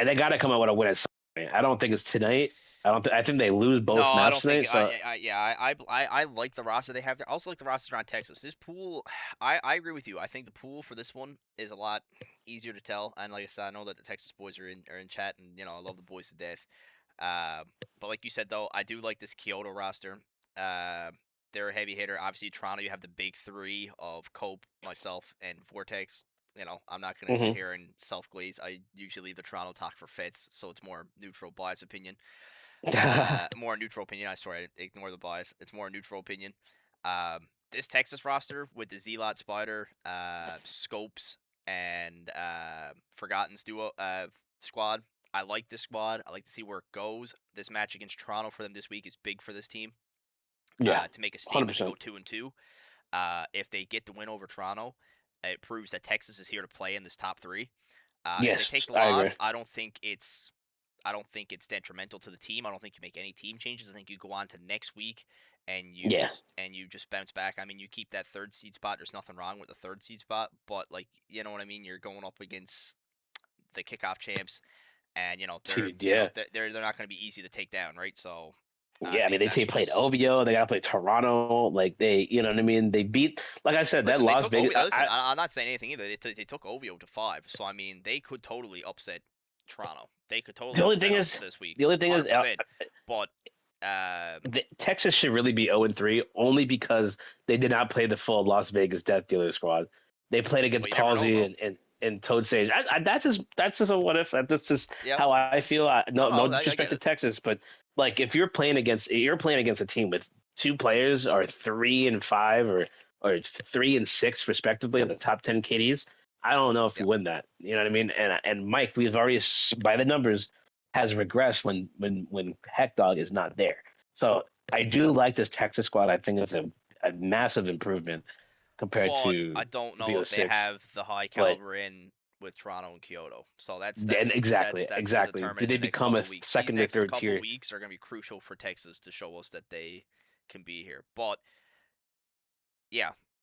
They got to come out with a win at some point. I don't think it's tonight. I think they lose No, both I maps don't think. tonight. So I like the roster they have there. I also like the roster around Texas. This pool, I agree with you. I think the pool for this one is a lot easier to tell. And like I said, I know that the Texas boys are in chat, and I love the boys to death. Uh, but like you said though, I do like this Kyoto roster. Uh, they're a heavy hitter. Obviously, Toronto, you have the big three of Cope, myself, and Vortex. I'm not gonna sit mhm. here and self glaze. I usually leave the Toronto talk for Fets, so it's more neutral bias opinion. More neutral opinion. I swear, I ignore the bias. It's more neutral opinion. This Texas roster with the Zealot Spider, Scopes, and Forgotten's duo squad. I like this squad. I like to see where it goes. This match against Toronto for them this week is big for this team. Yeah, To make a hundred statement to go percent. 2-2. If they get the win over Toronto, it proves that Texas is here to play in this top three. If they Yes, take the I agree. loss, I don't think it's detrimental to the team. I don't think you make any team changes. I think you go on to next week and Yeah, you just bounce back. I mean, you keep that third seed spot. There's nothing wrong with the third seed spot, but like, you know what I mean? You're going up against the kickoff champs, and dude. Yeah. they're not going to be easy to take down, right? So I Yeah, I mean, think that's played just OVO. They got to play Toronto. Like you know what I mean. They beat, like I said, that listen. They Las took Vegas. OVO. Listen, I'm not saying anything either. They took OVO to 5, so I mean, they could totally upset Toronto. They could The totally only upset thing them is, this week, the only thing is, 100%. But um, Texas should really be 0-3 only because they did not play the full Las Vegas Death Dealer squad. They played but against you never know Palsy though. and Toad Sage. That's just a what if. That's just Yep. how I feel. No, No no, I disrespect get to it. Texas, but like if you're playing against a team with two players or 3-5 or 3-6 respectively in the top 10 KDs. I don't know if you Yep. win that. You know what I mean? And Mike, we've already by the numbers has regressed when Heck Dog is not there. So I do like this Texas squad. I think it's a massive improvement compared But I to don't know if they BO6. have the high But caliber in with Toronto and Kyoto. So then that's to exactly. determine Did in they the next become a couple of weeks. These second or next third couple of tier? weeks are going to be crucial for Texas to show us that they can be here. But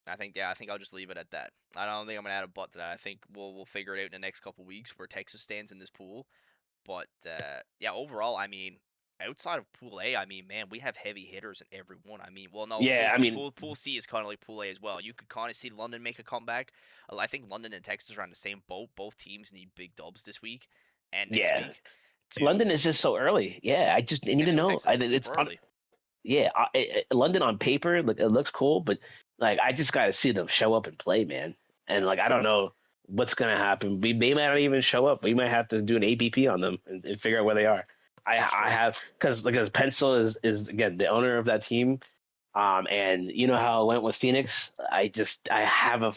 I think I'll just leave it at that. I don't think I'm gonna add a but to that. I think we'll figure it out in the next couple of weeks where Texas stands in this pool. But overall, I mean, outside of Pool A, I mean, man, we have heavy hitters in every one. I mean, well, no, Yeah, I mean, Pool C is kind of like Pool A as well. You could kind of see London make a comeback. I think London and Texas are on the same boat. Both teams need big dubs this week and next yeah. week. To London is just so early. Yeah, I need Same to thing with know. Texas, it's It's super early. yeah. London on paper, it looks cool, but like I just got to see them show up and play, man. And like I don't know what's gonna happen. They might not even show up. We might have to do an APP on them and figure out where they are. That's I true. have because Pencil is again the owner of that team. And you know how it went with Phoenix. I have a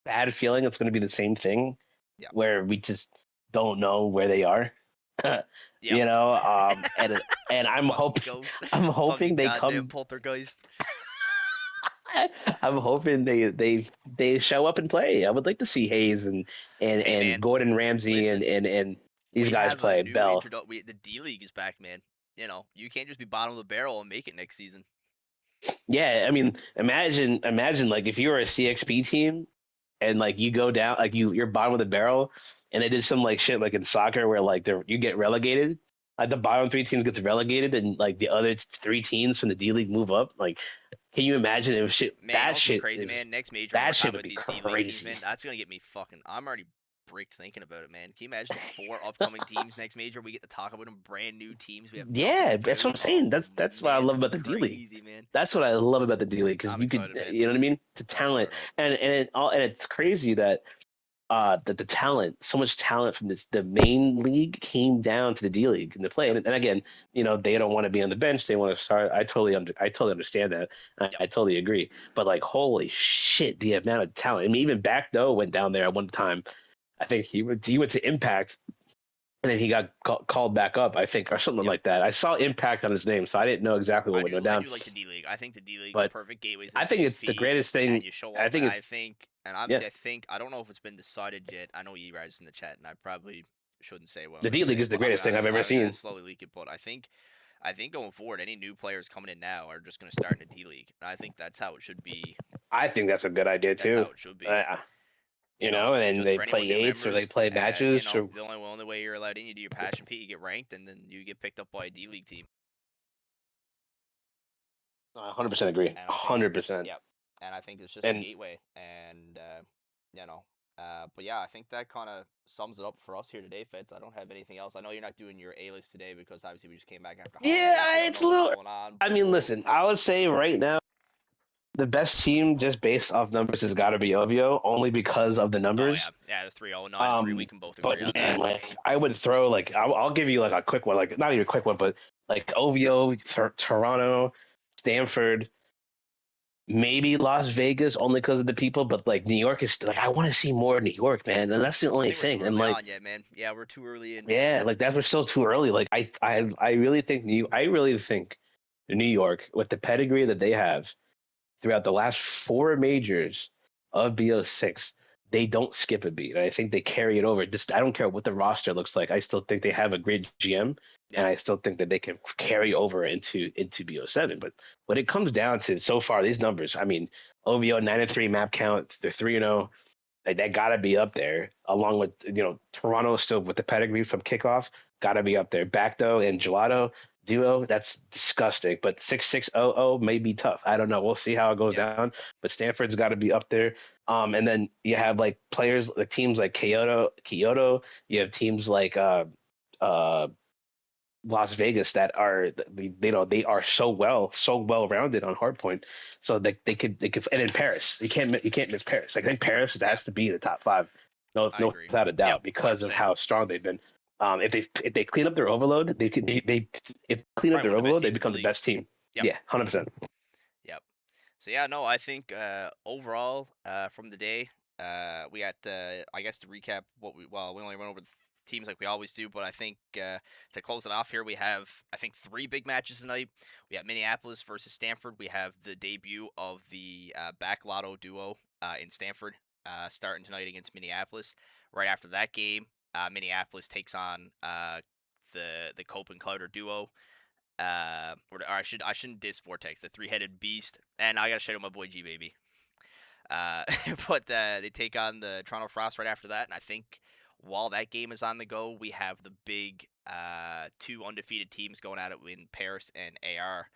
bad feeling it's going to be the same thing Yeah. where we just don't know where they are. Yep. And I'm Fucking hoping ghost. I'm hoping Fucking they goddamn come. poltergeist. I'm hoping they show up and play. I would like to see Hayes and Hey and man, Gordon Ramsay listen. and these guys have play. a new Bell. the D League is back, man. You know, you can't just be bottom of the barrel and make it next season. Yeah, I mean, imagine like if you were a CxP team and like you go down, like you're bottom of the barrel, and they did some like shit like in soccer where like you get relegated. Like the bottom three teams gets relegated, and like the other three teams from the D League move up. Like, can you imagine if shit Man, you know that what's gonna be shit crazy, is man? Next major, when we're that shit talking would about be these D League teams, crazy. man, that's gonna get me fucking. I'm already bricked thinking about it, man. Can you imagine 4 upcoming teams next major? We get to talk about them, brand new teams. We have nothing Yeah, to that's do. what I'm saying. Oh That's what I man, it's love gonna about be the D League. crazy, man. That's what I love about the D League because I'm you could, excited, man. you know what I mean? The All talent, fired up. and it's crazy that the talent, so much talent from the main league came down to the D League in the play. And again, you know, they don't want to be on the bench; they want to start. I totally understand that. Yep. I totally agree. But like, holy shit, the amount of talent! I mean, even Backdoe went down there at one time. I think he went to Impact, and then he got called back up. I think or something Yep. like that. I saw Impact on his name, so I didn't know exactly what went I down. do like the D League. I think the D League's a But perfect gateway to the I think it's the CxP, greatest and thing. you show I up. think And it's I think, and yeah. obviously, I don't know if it's been decided yet. I know you guys in the chat, and I probably shouldn't say what I'm The going D to League say, is the but greatest thing I've ever I'm gonna seen. slowly leak it. But I think going forward, any new players coming in now are just gonna start in the D League, and I think that's how it should be. I think that's a good idea That's too. how it should be. Uh, You you know, know, and then just they for anyone play new eights or they members, play you matches. know, Or the only way you're allowed in, you do your passion P, you get ranked, and then you get picked up by a D League team. 100% agree. And I think, 100%. yep. And I think it's just a And gateway. And, you know, but yeah, I think that kind of sums it up for us here today, Feds. I don't have anything else. I know you're not doing your A list today because obviously we just came back after holidays. You yeah, don't it's know a what's little. going on. I mean, listen, I would say right now the best team just based off numbers has got to be OVO, only because of the Oh, yeah. numbers. Yeah, the 3-0-9-3. We can both But agree on man, that. like I would throw like I'll give you like a quick one, like not even a quick one, but like OVO, Toronto, Stanford, maybe Las Vegas, only because of the people. But like New York is like I want to see more New York, man, and that's the I only think we're too thing. And early like on yet, man. Yeah, we're too early in. yeah, like that was still too early. Like I really think I really think New York with the pedigree that they have throughout the last 4 majors of BO6, they don't skip a beat. I think they carry it over. Just I don't care what the roster looks like. I still think they have a great GM, Yeah. and I still think that they can carry over into BO7. But when it comes down to so far these numbers, I mean, OVO 9-3 map count, they're 3-0. Like, that gotta be up there, along with Toronto still with the pedigree from kickoff, gotta be up there. Backdoe and Gelato duo, that's disgusting. But 6600 may be tough. I don't know. We'll see how it goes Yeah. down. But Stanford's got to be up there. And then you have like players, like teams like Kyoto. You have teams like uh, Las Vegas that are they are so well rounded on hardpoint, so they could and in Paris you can't miss Paris. Like I think Paris has to be in the top 5, I no agree. without a Yep, doubt because of 100%. how strong they've been. If they clean up their overload, they could they if clean up Probably their one of the best overload, they teams in the become the league. best team. Yep. Yeah, 100%. Yep. So yeah, no, I think overall from the day, we got I guess to recap we only went over the teams like we always do, but I think to close it off here, we have I think 3 big matches tonight. We have Minneapolis versus Stanford. We have the debut of the Back Lotto duo in Stanford starting tonight against Minneapolis. Right after that game, Minneapolis takes on the Cope and Clouter duo. Or I shouldn't diss Vortex, the 3-headed beast, and I gotta shout out my boy G baby. Uh, but they take on the Toronto Frost right after that, and I think while that game is on the go, we have the big 2 undefeated teams going at it in Paris and AR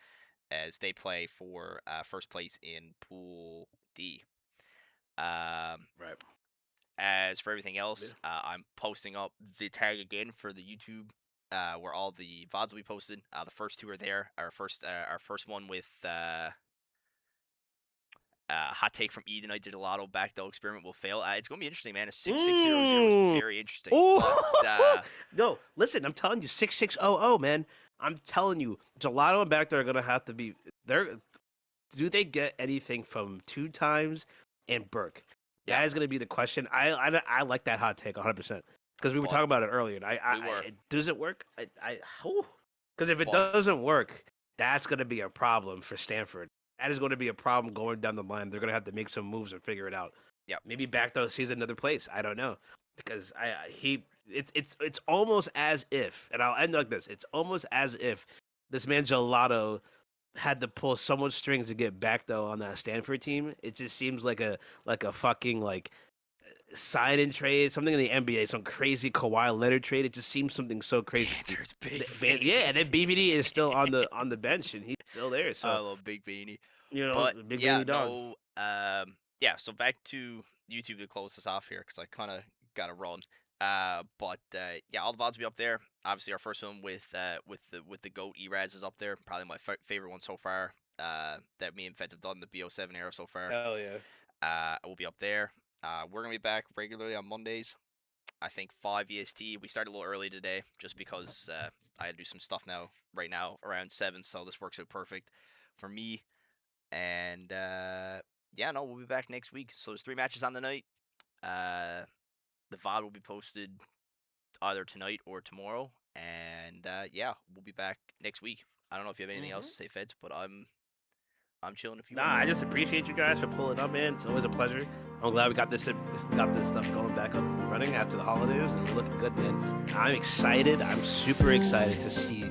as they play for first place in Pool D. Right. As for everything else, Yeah. I'm posting up the tag again for the YouTube, where all the VODs will be posted. The first 2 are there. Our first one with hot take from Eden. I did a lotto backdoor experiment will fail. It's gonna be interesting, man. A 6600 is very interesting. Oh, But no! Listen, I'm telling you, 6600, man. I'm telling you, Gelato and Backdoor are gonna have to be. Do they get anything from 2 times and Burke? Yeah. That is gonna be the question. I like that hot take 100% because we were But- talking about it earlier. And We were. does it work? Because if it But- doesn't work, that's gonna be a problem for Stanford. That is going to be a problem going down the line. They're going to have to make some moves and figure it out. Yep. Maybe Backdoor sees another place. I don't know because it's almost as if, and I'll end like this. It's almost as if this man Gelato had to pull so much strings to get back though on that Stanford team. It just seems like a fucking like sign and trade, something in the NBA, some crazy Kawhi Leonard trade. It just seems something so crazy. Panthers, big Yeah, and then BVD is still on the bench and he's still there. I So love Big Beanie. you know, But big yeah, baby dog. no, yeah. So back to YouTube to close this off here because I kind of got to run. But yeah, all the VODs will be up there. Obviously, our first one with the GOAT Eraz is up there. Probably my favorite one so far. That me and Feds have done the BO7 era so far. Hell yeah. Will be up there. We're gonna be back regularly on Mondays. I think 5 EST. We started a little early today just because I had to do some stuff right now around 7, so this works out perfect for me. And yeah, no, we'll be back next week. So there's 3 matches on the night. The VOD will be posted either tonight or tomorrow. And yeah, we'll be back next week. I don't know if you have anything else to say, Feds, but I'm chilling if you Nah, want. I just appreciate you guys for pulling up, man. It's always a pleasure. I'm glad we got this stuff going back up and running after the holidays, and looking good, man. I'm excited. I'm super excited to see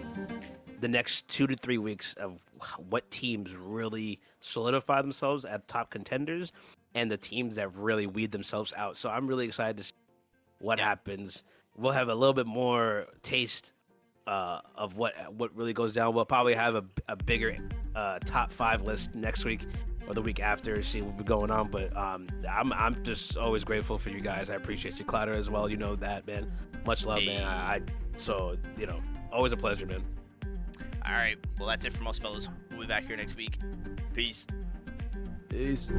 the next 2 to 3 weeks of what teams really solidify themselves as top contenders, and the teams that really weed themselves out. So I'm really excited to see what happens. We'll have a little bit more taste of what really goes down. We'll probably have a bigger top 5 list next week or the week after, see what'll be going on. But I'm just always grateful for you guys. I appreciate you, Clouter, as well. You know that, man. Much love, man. So you know, always a pleasure, man. All right, well that's it from us, fellas. We'll be back here next week. Peace. Peace.